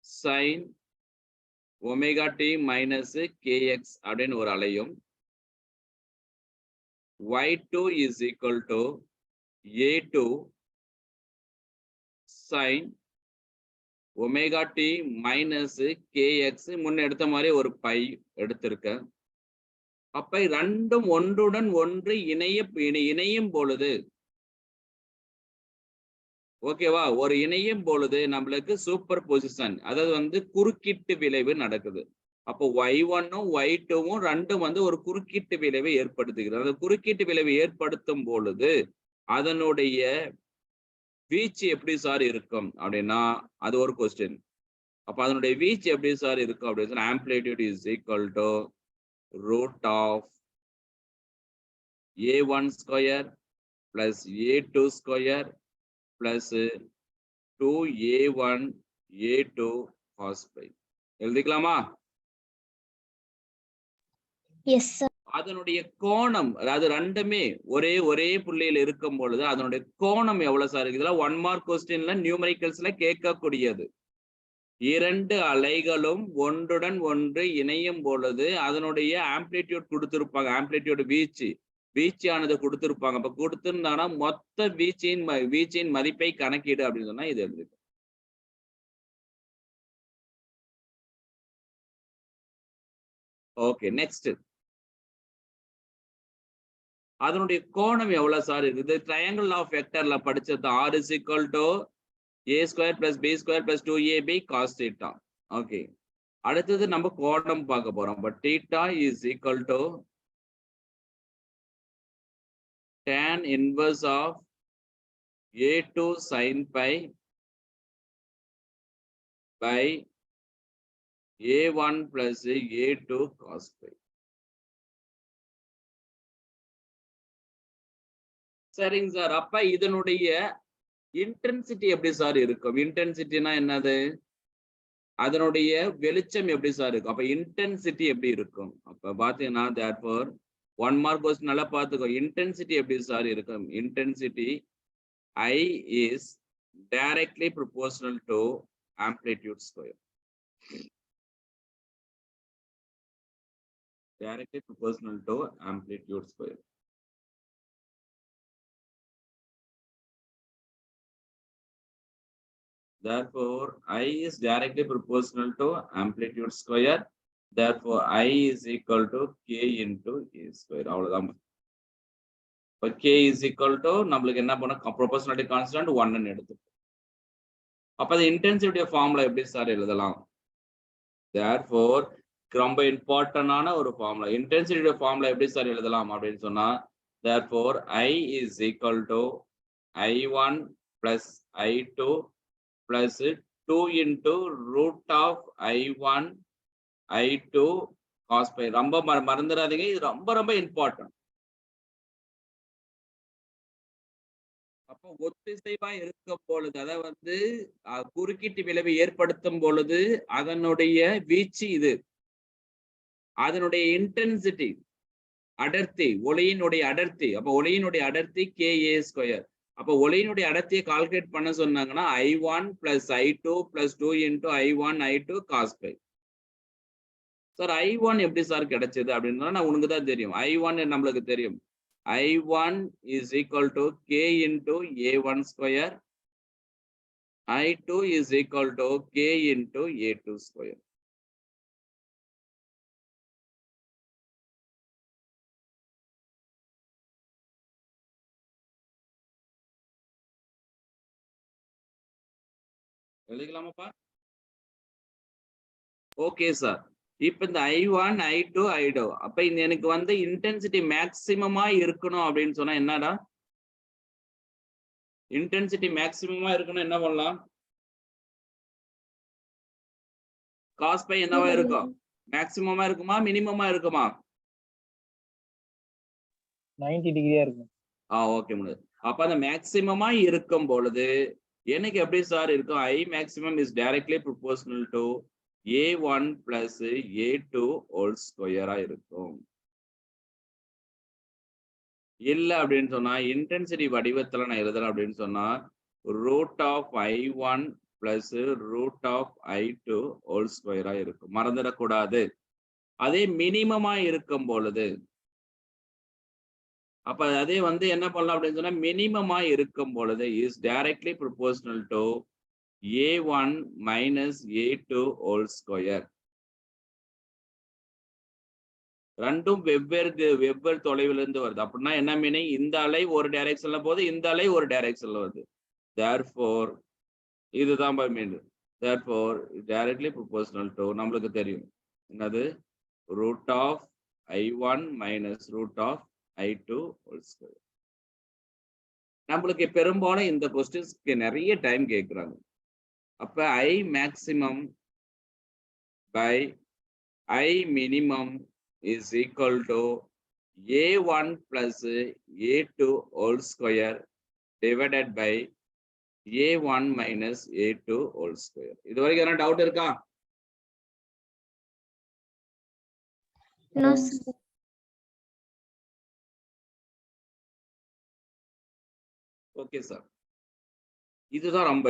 sin omega D minus kx அப்படின்னு ஒரு அலையும், y2 is equal to a2 sin omega D minus K X முன்ன எடுத்த மாதிரி ஒரு பை எடுத்திருக்கேன். அப்ப ரெண்டும் ஒன்றுடன் ஒன்று இணையும் பொழுது, ஓகேவா, ஒரு இணையும் பொழுது நம்மளுக்கு சூப்பர் பொசிஷன், அதாவது குறுக்கீட்டு விளைவு நடக்குது. அப்போ y1ம் y2வும் ரெண்டும் ஒரு குறுக்கீட்டு விளைவை ஏற்படுத்துகிறது. அந்த குறுக்கீட்டு விளைவை ஏற்படுத்தும் பொழுது அதனுடைய வீச்சு எப்படி சார் இருக்கும் அப்படின்னா அது ஒரு கொஸ்டின். அப்ப அதனுடைய வீச்சு எப்படி சார் இருக்கும் அப்படின்னு amplitude is equal to root of a1 square plus a2 square plus 2a1 a2 cos π. எழுதிக்கலாமா? Yes sir. அதனுடைய கோணம், அதாவது ரெண்டுமே ஒரே புள்ளியில் இருக்கும் பொழுது அதனுடைய கோணம் எவ்வளவு சார் இருக்கு? இதெல்லாம் 1 மார்க் கொஸ்டின்ல நியூமரிக்கல்ஸ்ல கேட்கக்கூடியது. இரண்டு அலைகளும் ஒன்றுடன் ஒன்று இணையும் பொழுது அதனுடைய ஆம்பிளிட்யூட் கொடுத்திருப்பாங்க, ஆம்பிளிட்யூட் வீச்சானது கொடுத்திருப்பாங்க. அப்ப கொடுத்திருந்தாங்கன்னா மொத்த வீச்சின் மதிப்பை கணக்கீடு அப்படின்னு சொன்னா இது எழுதுது. ஓகே, நெக்ஸ்ட் அதனுடைய கோணம் எவ்வளவு சார் இருக்குது? ட்ரையாங்கிள் ஆஃப் வெக்டர்ல படிச்சது r is equal to a square plus b square plus 2ab cos theta. Okay, அடுத்தது நம்ம கோணம் பார்க்க போறோம். But theta is equal to tan inverse of a2 sin pi by a1 plus a2 cos pi. சரிங்க சார். அப்ப இதனுடைய இன்டென்சிட்டி எப்படி சார் இருக்கும்? இன்டென்சிட்டினா என்னது? அதனுடைய வெளிச்சம் எப்படி சார் இருக்கும்? அப்ப இன்டென்சிட்டி எப்படி இருக்கும்? அப்ப பாத்தீங்கன்னா therefore 1 மார்க் கொஸ்டின் நல்லா பாத்துக்கோ. இன்டென்சிட்டி எப்படி சார் இருக்கும்? Intensity I is directly proportional to amplitude square. Directly proportional to amplitude square. Therefore, I is directly proportional to amplitude square. Therefore, I is equal to K into A square. அவ்வளவுதான். இப்போ K is equal to நம்மளுக்கு என்ன பண்ண proportionality constant 1 ன்னு எடுத்துப்போம். அப்ப அது இன்டென்சிட்டி ஃபார்முலா எப்படி சார் எழுதலாம்? Therefore, ரொம்ப இம்பார்ட்டன்டான ஒரு ஃபார்முலா. இன்டென்சிட்டி ஃபார்முலா எப்படி சார் எழுதலாம் அப்படின்னு சொன்னா therefore I is equal to I1 plus I2 plus 2 into root of I1 I2 cos pi. ரொம்ப மறந்துடாதீங்க, இது ரொம்ப இம்பார்ட்டன்ட். அப்போ ஒத்திசைவா இருக்கும் பொழுது, அதாவது குறுக்கீட்டு விளைவை ஏற்படுத்தும் பொழுது அதனுடைய வீச்சு இது, அதனுடைய இன்டென்சிட்டி அடர்த்தி, ஒளியினுடைய அடர்த்தி. அப்ப ஒளியினுடைய அடர்த்தி KA ஸ்கொயர். அப்ப ஒளியினுடைய அடர்த்தியை கால்குலேட் பண்ண சொன்னாங்கன்னா I1 plus I2 plus 2 into I1 I2 cos pi. Sir I1 எப்படி சார் கிடைச்சது அப்படின்னா உனக்கு தான் தெரியும். I1 நம்மளுக்கு தெரியும். I1 is equal to K into A1 square. I2 is equal to K into A2 square. எழுதிக்கலாமாப்பா? Okay sir. இப்ப இந்த I1 I2 I2 அப்ப இந்த எனக்கு இன்டென்சிட்டி மேக்சிமமா இருக்கணும் அப்படின்னு சொன்னா என்னடா? இன்டென்சிட்டி மேக்சிமமா இருக்கணும் என்ன பண்ணலாம்? காஸ் பை என்னவா இருக்கும்? மேக்சிமமா இருக்குமா மினிமமா இருக்குமா? 90 டிகிரியா இருக்கும். ஓகே முடியாது. அப்ப அந்த மேக்சிமமா இருக்கும் பொழுது எனக்கு எப்படி சார் இருக்கும்? I maximum is directly proportional to A1 plus A2 whole square இருக்கும். இல்ல அப்படின்னு சொன்னா இன்டென்சிட்டி வடிவத்துல நான் எழுதுறேன் அப்படின்னு சொன்னா root of I1 plus root of I2 whole square இருக்கும். மறந்துடக்கூடாது. அதே மினிமமா இருக்கும் பொழுது, அப்ப அதே என்ன பண்ணலாம் அப்படின்னு சொன்னா மினிமமா இருக்கும் பொழுது is directly proportional to a1 minus a2 whole square. ரெண்டும் வெவ்வேறு தொலைவில் இருந்து வருது. அப்படின்னா என்ன மீனிங்? இந்த அலை ஒரு டைரக்ஷன்ல போகுது, இந்த அலை ஒரு டைரக்ஷன்ல வருது. therefore இதுதான் மீன். therefore directly proportional to நம்மளுக்கு தெரியும் என்னது? root of I1 minus root of I2 whole square. நம்மளுக்கு பெரும்பாலும் இந்த கொஸ்டின்ஸ்க்கு நிறைய டைம் கேட்குறாங்க. அப்ப I maximum by I minimum is equal to A1 plus A2 whole square divided by A1 minus A2 whole square. இது வரைக்கும் என்ன டவுட் இருக்கா? No, sir. ஓகே சார், இதுதான் ரொம்ப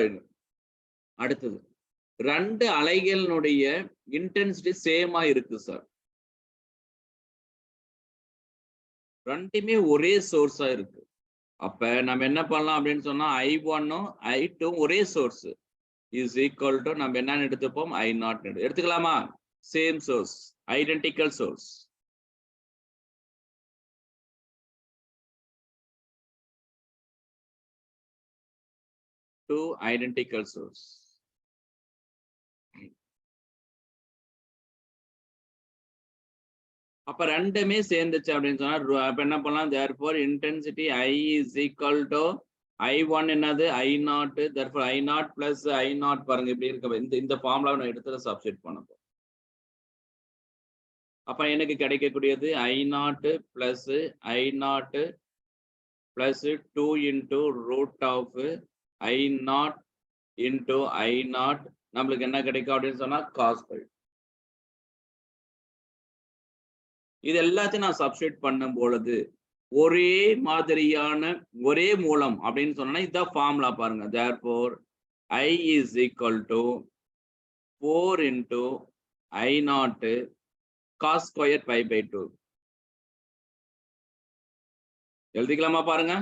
அடுத்தது. ரெண்டு அலைகளினுடைய இன்டென்சிட்டி சேமா இருக்கு சார். ரெண்டுமே ஒரே சோர்ஸா இருக்கு. அப்ப நம்ம என்ன பண்ணலாம் அப்படின்னு சொன்னா I1ம் I2 ஒரே சோர்ஸ் இஸ் ஈக்குவல் டு நம்ம என்னன்னு எடுத்துப்போம்? I0 எடுத்துக்கலாமா? Same source, identical source. Two identical source. அப்ப ரெண்டுமே சேர்ந்துச்சு அப்படின்னு சொன்னா அப்ப என்ன பண்ணலாம்? therefore intensity I is equal to I1 என்னது? I0. therefore I0 plus I0 பாருங்க இப்படி இருக்க இந்த ஃபார்முலா நான் எடுத்து சப்ஸ்டிட் பண்ண போறேன். அப்ப எனக்கு கிடைக்கக்கூடியது I0 plus I0 plus 2 into root of I0 into I0 நம்மளுக்கு என்ன கிடைக்கும் அப்படின்னு சொன்னா cos π. இது எல்லாத்தையும் நான் சப்ஸ்டிட் பண்ணும் பொழுது ஒரே மாதிரியான ஒரே மூலம் அப்படின்னு சொன்னா இதான் ஃபார்முலா பாருங்க. therefore I is equal to 4 into I0 cos square pi by 2. எழுதிக்கலாமா பாருங்க?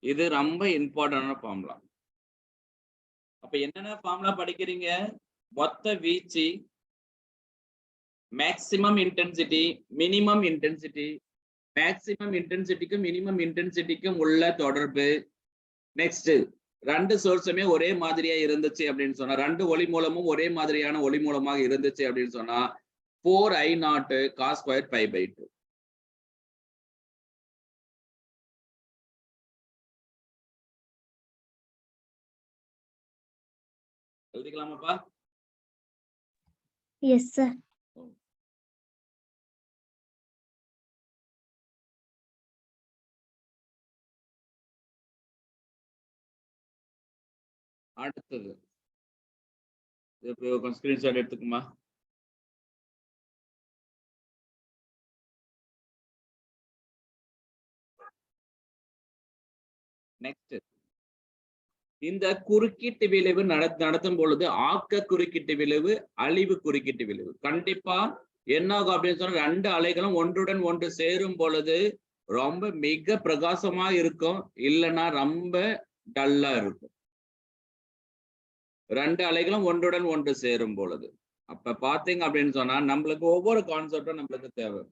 இது ரொம்ப இம்பார்ட்டன்டான ஃபார்முலா. அப்ப என்னென்ன ஃபார்முலா படிக்கிறீங்க? மொத்த வீச்சு, maximum intensity, minimum intensity, maximum இன்டென்சிட்டிக்கும் மினிமம் இன்டென்சிட்டிக்கும் உள்ள தொடர்பு. நெக்ஸ்ட் ரெண்டு சோர்ஸுமே ஒரே மாதிரியா இருந்துச்சு அப்படின்னு சொன்னா, ரெண்டு ஒளி மூலமும் ஒரே மாதிரியான ஒளி மூலமாக இருந்துச்சு அப்படின்னு சொன்னா 4I0 cos square pi by 2. எழுதிக்கலாமாப்பா? Yes, sir. அடுத்தது கொஞ்சம் ஸ்கிரீன்ஷாட் எடுத்துக்குமா? நெக்ஸ்ட் இந்த குறுக்கீட்டு விளைவு நடத்தும் பொழுது ஆக்க குறுக்கீட்டு விளைவு, அழிவு குறுக்கீட்டு விளைவு கண்டிப்பா என்ன ஆகும் அப்படின்னு சொன்னா ரெண்டு அலைகளும் ஒன்றுடன் ஒன்று சேரும் பொழுது ரொம்ப மிக பிரகாசமா இருக்கும், இல்லைன்னா ரொம்ப டல்லா இருக்கும். ரெண்டு அலைகளும் ஒன்றுடன் ஒன்று சேரும் பொழுது அப்ப பாத்தீங்க அப்படின்னு சொன்னா நம்மளுக்கு ஒவ்வொரு கான்செப்டும் நம்மளுக்கு தேவை.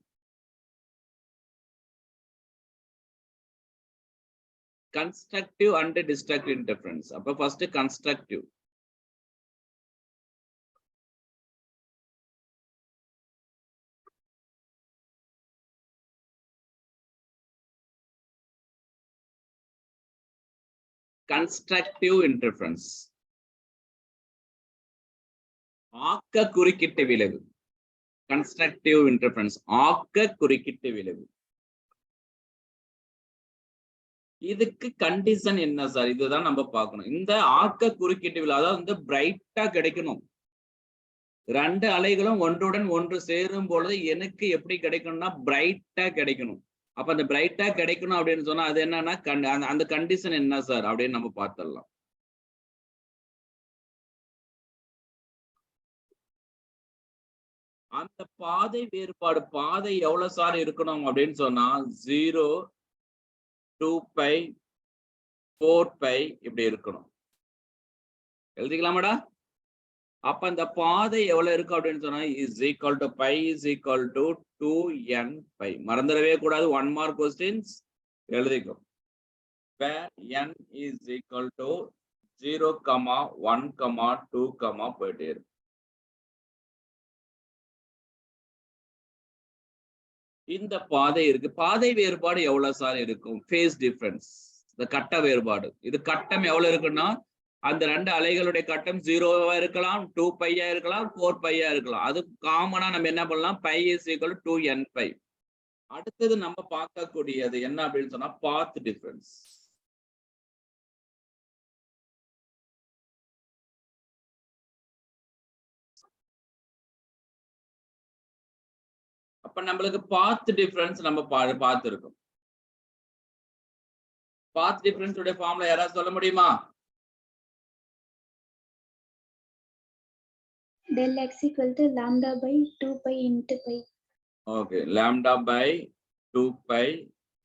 constructive and destructive interference. அப்ப first constructive. constructive interference. ஆக்க குறுக்கீட்டு விளைவு. constructive interference ஆக்க குறுக்கீட்டு விளைவு. இதுக்கு கண்டிஷன் என்ன சார்? இதுதான் நம்ம பார்க்கணும். இந்த ஆக்க குறுக்கீட்டு விளைவு அதாவது வந்து பிரைட்டா கிடைக்கணும். ரெண்டு அலைகளும் ஒன்றுடன் ஒன்று சேரும் பொழுது எனக்கு எப்படி கிடைக்கணும்னா பிரைட்டா கிடைக்கணும். அப்ப அந்த பிரைட்டா கிடைக்கணும் அப்படின்னு சொன்னா அது என்னன்னா அந்த கண்டிஷன் என்ன சார் அப்படின்னு நம்ம பார்த்துடலாம். அந்த பாதை வேறுபாடு பாதை எவ்வளவு சார் இருக்கணும் அப்படின்னு சொன்னா 0, 2π, 4π இப்படி இருக்கணும். எழுதிக்கலாமாடா? அப்ப அந்த பாதை எவ்வளவு இருக்கு அப்படின்னு சொன்னா is equal to pi is equal to 2n pi. மறந்துடவே கூடாது. 1 மார்க் கொஸ்டின்ஸ் எழுதிக்கோ. where n is equal to 0, 1, 2, போயிட்டே இருக்கு. இந்த பாதை இருக்கு. பாதை வேறுபாடு எவ்வளவு சார் இருக்கும்? ஃபேஸ் டிஃபரன்ஸ், இந்த கட்ட வேறுபாடு. இது கட்டம் எவ்வளவு இருக்குன்னா அந்த ரெண்டு அலைகளுடைய கட்டம் 0வா இருக்கலாம், 2 பையா இருக்கலாம், 4 பையா இருக்கலாம். அது காமனா நம்ம என்ன பண்ணலாம்? Pi is equal to 2n pi. அடுத்தது நம்ம பார்க்கக்கூடியது என்ன அப்படின்னு சொன்னா பாத் டிஃபரன்ஸ். அப்ப நம்மளுக்கு பாத் டிஃபரன்ஸ் நம்ம பார்த்திருக்கோம். பாத் டிஃபரன்ஸ் உடைய ஃபார்முலா யாராவது சொல்ல முடியுமா? del x equal to lambda by 2 pi into pi. Okay, lambda by 2 pi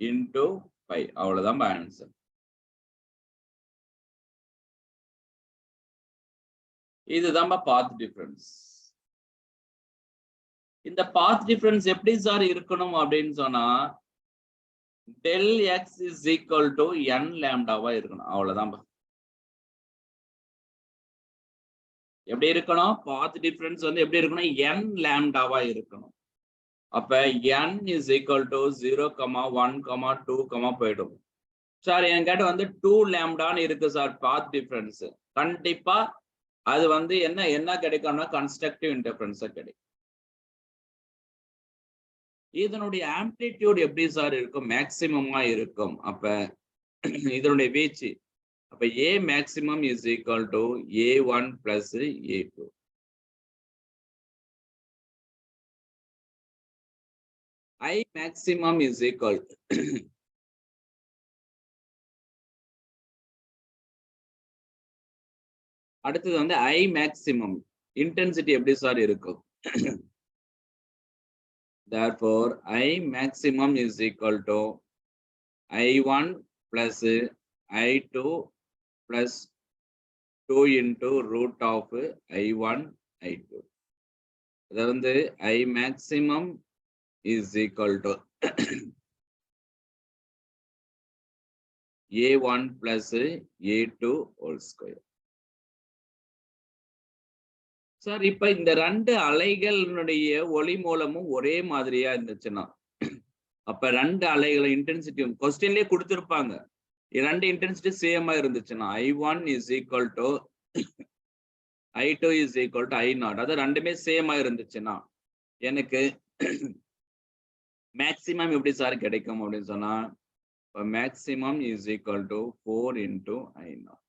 into pi. அவ்வளவுதான் ஆன்சர். இதுதான் பாத் டிஃபரன்ஸ். இந்த பாத் டிஃபரன்ஸ் எப்படி சார் இருக்கணும் அப்படின்னு சொன்னா del x is equal to n lambda-வா இருக்கணும். அவ்வளவுதான். எப்படி இருக்கணும்? பாத் டிஃபரன்ஸ் வந்து எப்படி இருக்கணும்? n lambda-வா இருக்கணும். அப்ப n is equal to 0, 1, 2, போயிடும். சார் என்கிட்ட வந்து 2 lambda-ன்னு இருக்கு சார் பாத் டிஃபரன்ஸ். கண்டிப்பா அது வந்து என்ன கிடைக்கும்னா கன்ஸ்ட்ரக்டிவ் இன்டர்ஃபரன்ஸா கிடைக்கும். இதனுடைய ஆம்ப்ளிடியூட் எப்படி சார் இருக்கும்? மேக்சிமமா இருக்கும். அப்ப இதனுடைய வீச்சு அப்ப a maximum is equal to a1 plus a2. I maximum is equal அடுத்தது வந்து I maximum intensity எப்படி சார் இருக்கும்? Therefore I maximum is equal to I1 plus I2 plus 2 into root of I1 I2. அது வந்து I maximum is equal to A1 plus A2 whole square. Sir இப்ப இந்த ரெண்டு அலைகளுடைய ஒளி மூலமும் ஒரே மாதிரியா இருந்துச்சுன்னா அப்ப ரெண்டு அலைகளை இன்டென்சிட்டி கொஸ்டின்லயே கொடுத்திருப்பாங்க. இரண்டு இன்டென்சிட்டி சேமா இருந்துச்சுன்னா I1 is equal to I2 is equal to I0. அது ரெண்டுமே சேமா இருந்துச்சுன்னா எனக்கு மேக்சிமம் எப்படி சார் கிடைக்கும் அப்படின்னு சொன்னா maximum is equal to 4 into I0.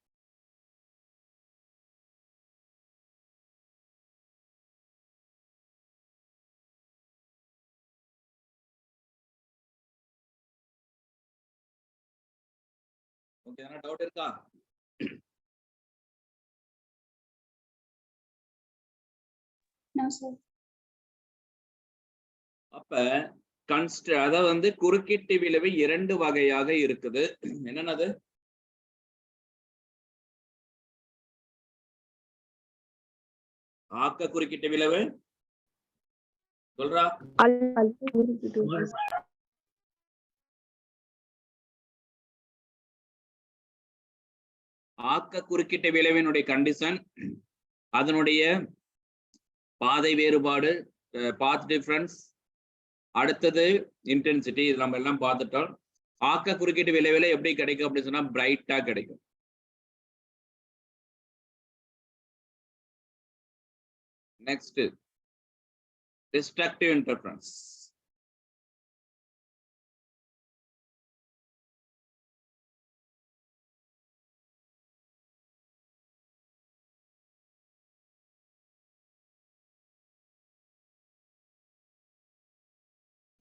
Okay, என்ன டவுட் இருக்கா? No sir. அப்ப அதாவது வந்து குறுக்கீட்டு விளைவு இரண்டு வகையாக இருக்குது. என்னன்னது? ஆக்க குறுக்கீட்டு விளைவு சொல்றா? ஆக்க குறுக்கீட்டு விளைவினுடைய கண்டிஷன், அதனுடைய பாதை வேறுபாடு, பாத் டிஃபரன்ஸ், அடுத்தது இன்டென்சிட்டி. இது நம்ம எல்லாம் பார்த்துட்டோம். ஆக்க குறுக்கீட்டு விளைவுல எப்படி கிடைக்கும் அப்படின்னு சொன்னா பிரைட்டா கிடைக்கும். Next destructive interference.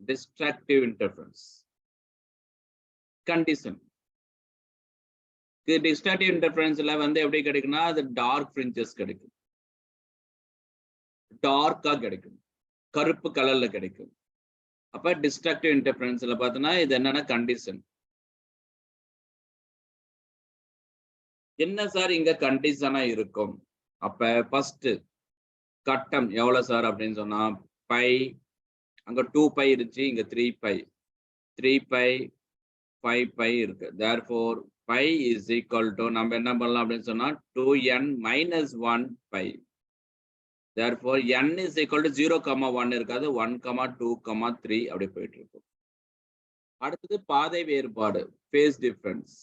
Destructive interference condition. Destructive interference வந்து எப்படி கிடைக்கும்னா அது டார்க் ஃப்ரிஞ்சஸ் கிடைக்கும், டார்க்கா கிடைக்கும், கருப்பு கலர்ல கிடைக்கும். அப்ப டிஸ்ட்ரக்டிவ் இன்டர்ஃபரன்ஸ்ல பார்த்தோம்னா இது என்னன்னா கண்டிஷன். என்ன சார் இங்க கண்டிஷனா இருக்கும்? அப்ப ஃபர்ஸ்ட் கட்டம் எவ்வளவு சார் அப்படின்னு சொன்னா பை, அங்க 2 பை இருந்துச்சு, இங்க 3 பை, 3 பை 5 பை இருக்கு. therefore pi is equal to நம்ம என்ன பண்ணலாம் அப்படின்னு சொன்னா 2n minus 1 பை. therefore n is equal to 0,1 இருக்காது, 1,2, 3 அப்படி போயிட்டு இருக்கும். அடுத்தது பாதை வேறுபாடு, phase difference.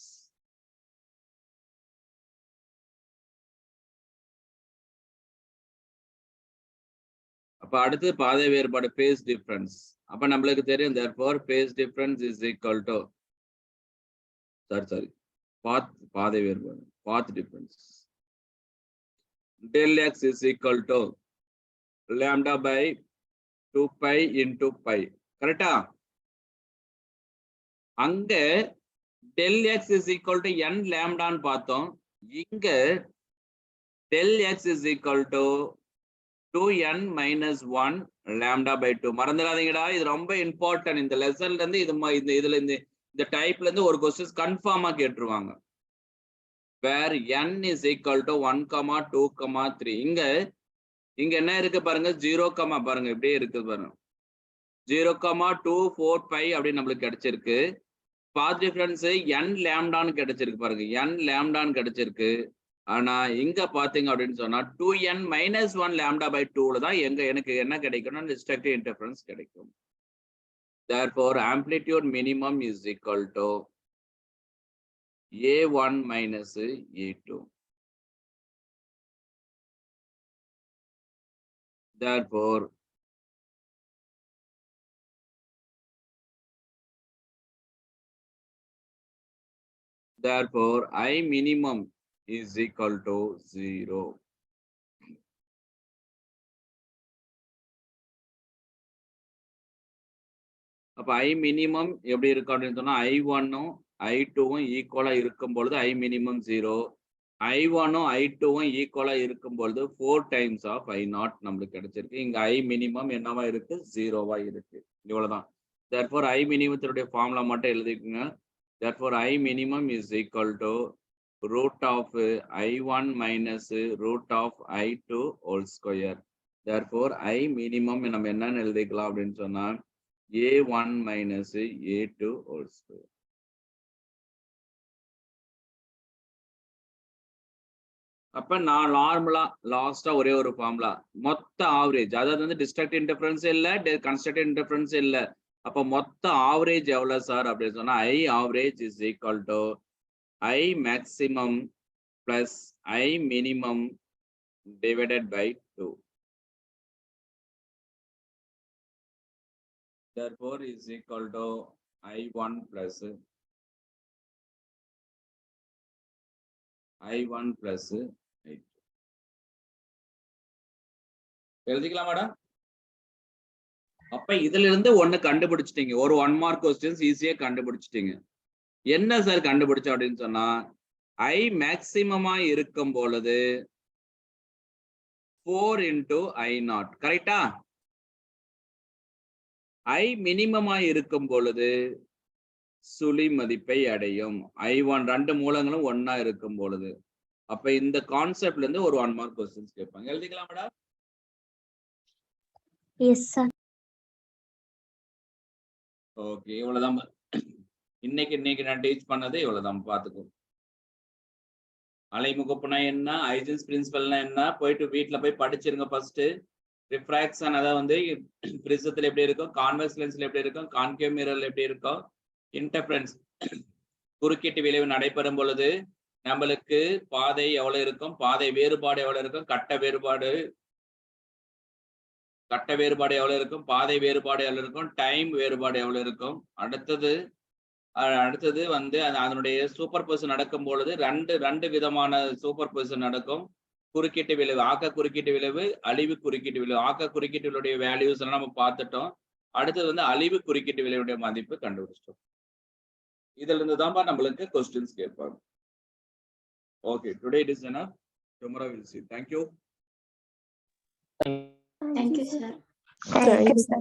அப்ப அடுத்து பாதை வேறுபாடு phase difference. அப்ப நம்மளுக்கு தெரியும் therefore phase difference is equal to sorry பாதை வேறுபாடு path difference. del x is equal to lambda by 2 pi into pi. கரெக்டா? அங்க del x is equal to n lambda ன்னு பார்த்தோம். இங்க del x is equal to 2n minus 1 lambda by 2. மறந்துடாதீங்கடா, இது ரொம்ப இம்பார்ட்டன்ட். இந்த லெசன்ல இருந்து இதுல இந்த டைப்ல இருந்து ஒரு क्वेश्चंस கன்ஃபார்மா கேட்டுருவாங்க. where n is equal to 1, 2, 3. இங்க என்ன இருக்கு பாருங்க, 0, பாருங்க இப்படியே இருக்கு பாருங்க, 0, 2, 4, 5 அப்படின்னு நம்மளுக்கு கிடைச்சிருக்கு. பாத் டிஃபரன்ஸ் n லாம்டான்னு கிடைச்சிருக்கு பாருங்க, n லாம்டான்னு கிடைச்சிருக்கு. ஆனா இங்க பாத்தீங்க அப்படின்னு சொன்னா 2n minus 1 lambda by 2ல தான் எனக்கு என்ன கிடைக்கும்னா டிஸ்ட்ரக்டிவ் இன்டர்ஃபரன்ஸ் கிடைக்கும். therefore amplitude minimum is equal to a1 minus a2. therefore I minimum is equal to 0. அப்ப I minimum எப்படி இருக்கு அப்படின்னு சொன்னா I1ம் I2ம் ஈக்குவலா இருக்கும் பொழுது I minimum 0. I1ம் I2ம் ஈக்குவலா இருக்கும் பொழுது 4 times of I0 நம்மளுக்கு கிடைச்சிருக்கு. இங்க I minimum என்னவா இருக்கு, 0வா இருக்கு. இவ்வளவுதான். therefore I minimum ஃபார்முலா மட்டும் எழுதிக்கோங்க. therefore I minimum is equal to root of I1 minus root of I2 whole square. therefore I minimum நம்ம என்னன்னு எழுதிக்கலாம் அப்படின்னு சொன்னா a1 minus a2 whole square. அப்ப நான் நார்மலா லாஸ்டா ஒரே ஒரு ஃபார்முலா, மொத்த ஆவரேஜ், அதாவது வந்து டிஸ்ட்ரக்டிவ் இன்டர்ஃபரன்ஸ் இல்ல, கன்ஸ்ட்ரக்டிவ் இன்டர்ஃபரன்ஸ் இல்ல. அப்ப மொத்த ஆவரேஜ் எவ்வளவு சார் அப்படின்னு சொன்னா I average is equal to I maximum plus I minimum divided by 2. therefore is equal to I1 plus I1 plus I2. எழுதிக்கலாமாடா? அப்ப இதுல இருந்து ஒண்ணு கண்டுபிடிச்சிட்டீங்க, ஒரு 1 மார்க் क्वेश्चंस ஈஸியா கண்டுபிடிச்சிட்டீங்க. என்ன சார் கண்டுபிடிச்சோம் அப்படின்னு சொன்னா I மேக்சிமமா இருக்கும் பொழுது 4 into I0. கரெக்டா? I மினிமமா இருக்கும் பொழுது சுழி மதிப்பை அடையும். I1 ரெண்டு மூலங்களும் ஒன்னா இருக்கும் பொழுது. அப்ப இந்த கான்செப்ட்ல இருந்து ஒரு 1 மார்க் क्वेश्चंस கேட்பாங்க. எழுதிக்கலாமாடா? Yes sir. ஓகே, இவ்வளவுதான். இன்னைக்கு நான் டீச் பண்ணது இவ்வளவுதான், பாத்துக்கோ. அலைமுகப்புனா என்ன, ஐசன்ஸ் பிரின்சிபல்னா என்ன, போயிட்டு வீட்டுல போய் படிச்சிருங்க. ஃபர்ஸ்ட் ரிஃப்ராக்ஷன், அதாவது வந்து பிரிசத்துல எப்படி இருக்கும், கான்வெக்ஸ் லென்ஸ்ல எப்படி இருக்கும், கான்கேவ் மிரர்ல எப்படி இருக்கும், இன்டர்ஃபரன்ஸ் குறுக்கீட்டு விளைவு நடைபெறும் பொழுது நம்மளுக்கு பாதை எவ்வளவு இருக்கும், பாதை வேறுபாடு எவ்வளவு இருக்கும், கட்ட வேறுபாடு எவ்வளவு இருக்கும், பாதை வேறுபாடு எவ்வளவு இருக்கும், டைம் வேறுபாடு எவ்வளவு இருக்கும். அடுத்தது வந்து அதனுடைய சூப்பர் பொசிஷன் நடக்கும் பொழுது ரெண்டு விதமான சூப்பர் பொசிஷன் நடக்கும். குறுக்கீட்டு விளைவு, ஆக்க குறுக்கீட்டு விளைவு, அழிவு குறுக்கீட்டு விளைவு. ஆக்க குறுக்கீட்டு விளைவுடைய வேல்யூஸ் எல்லாம் நம்ம பார்த்துட்டோம். அடுத்தது வந்து அழிவு குறுக்கீட்டு விளைவுடைய மதிப்பு கண்டுபிடிச்சிட்டோம். இதுல இருந்து தான் நம்மளுக்கு क्वेश्चंस கேட்பாங்க. Okay, today it is enough. Tomorrow will see. Thank you. Thank you, sir. Thank you, sir.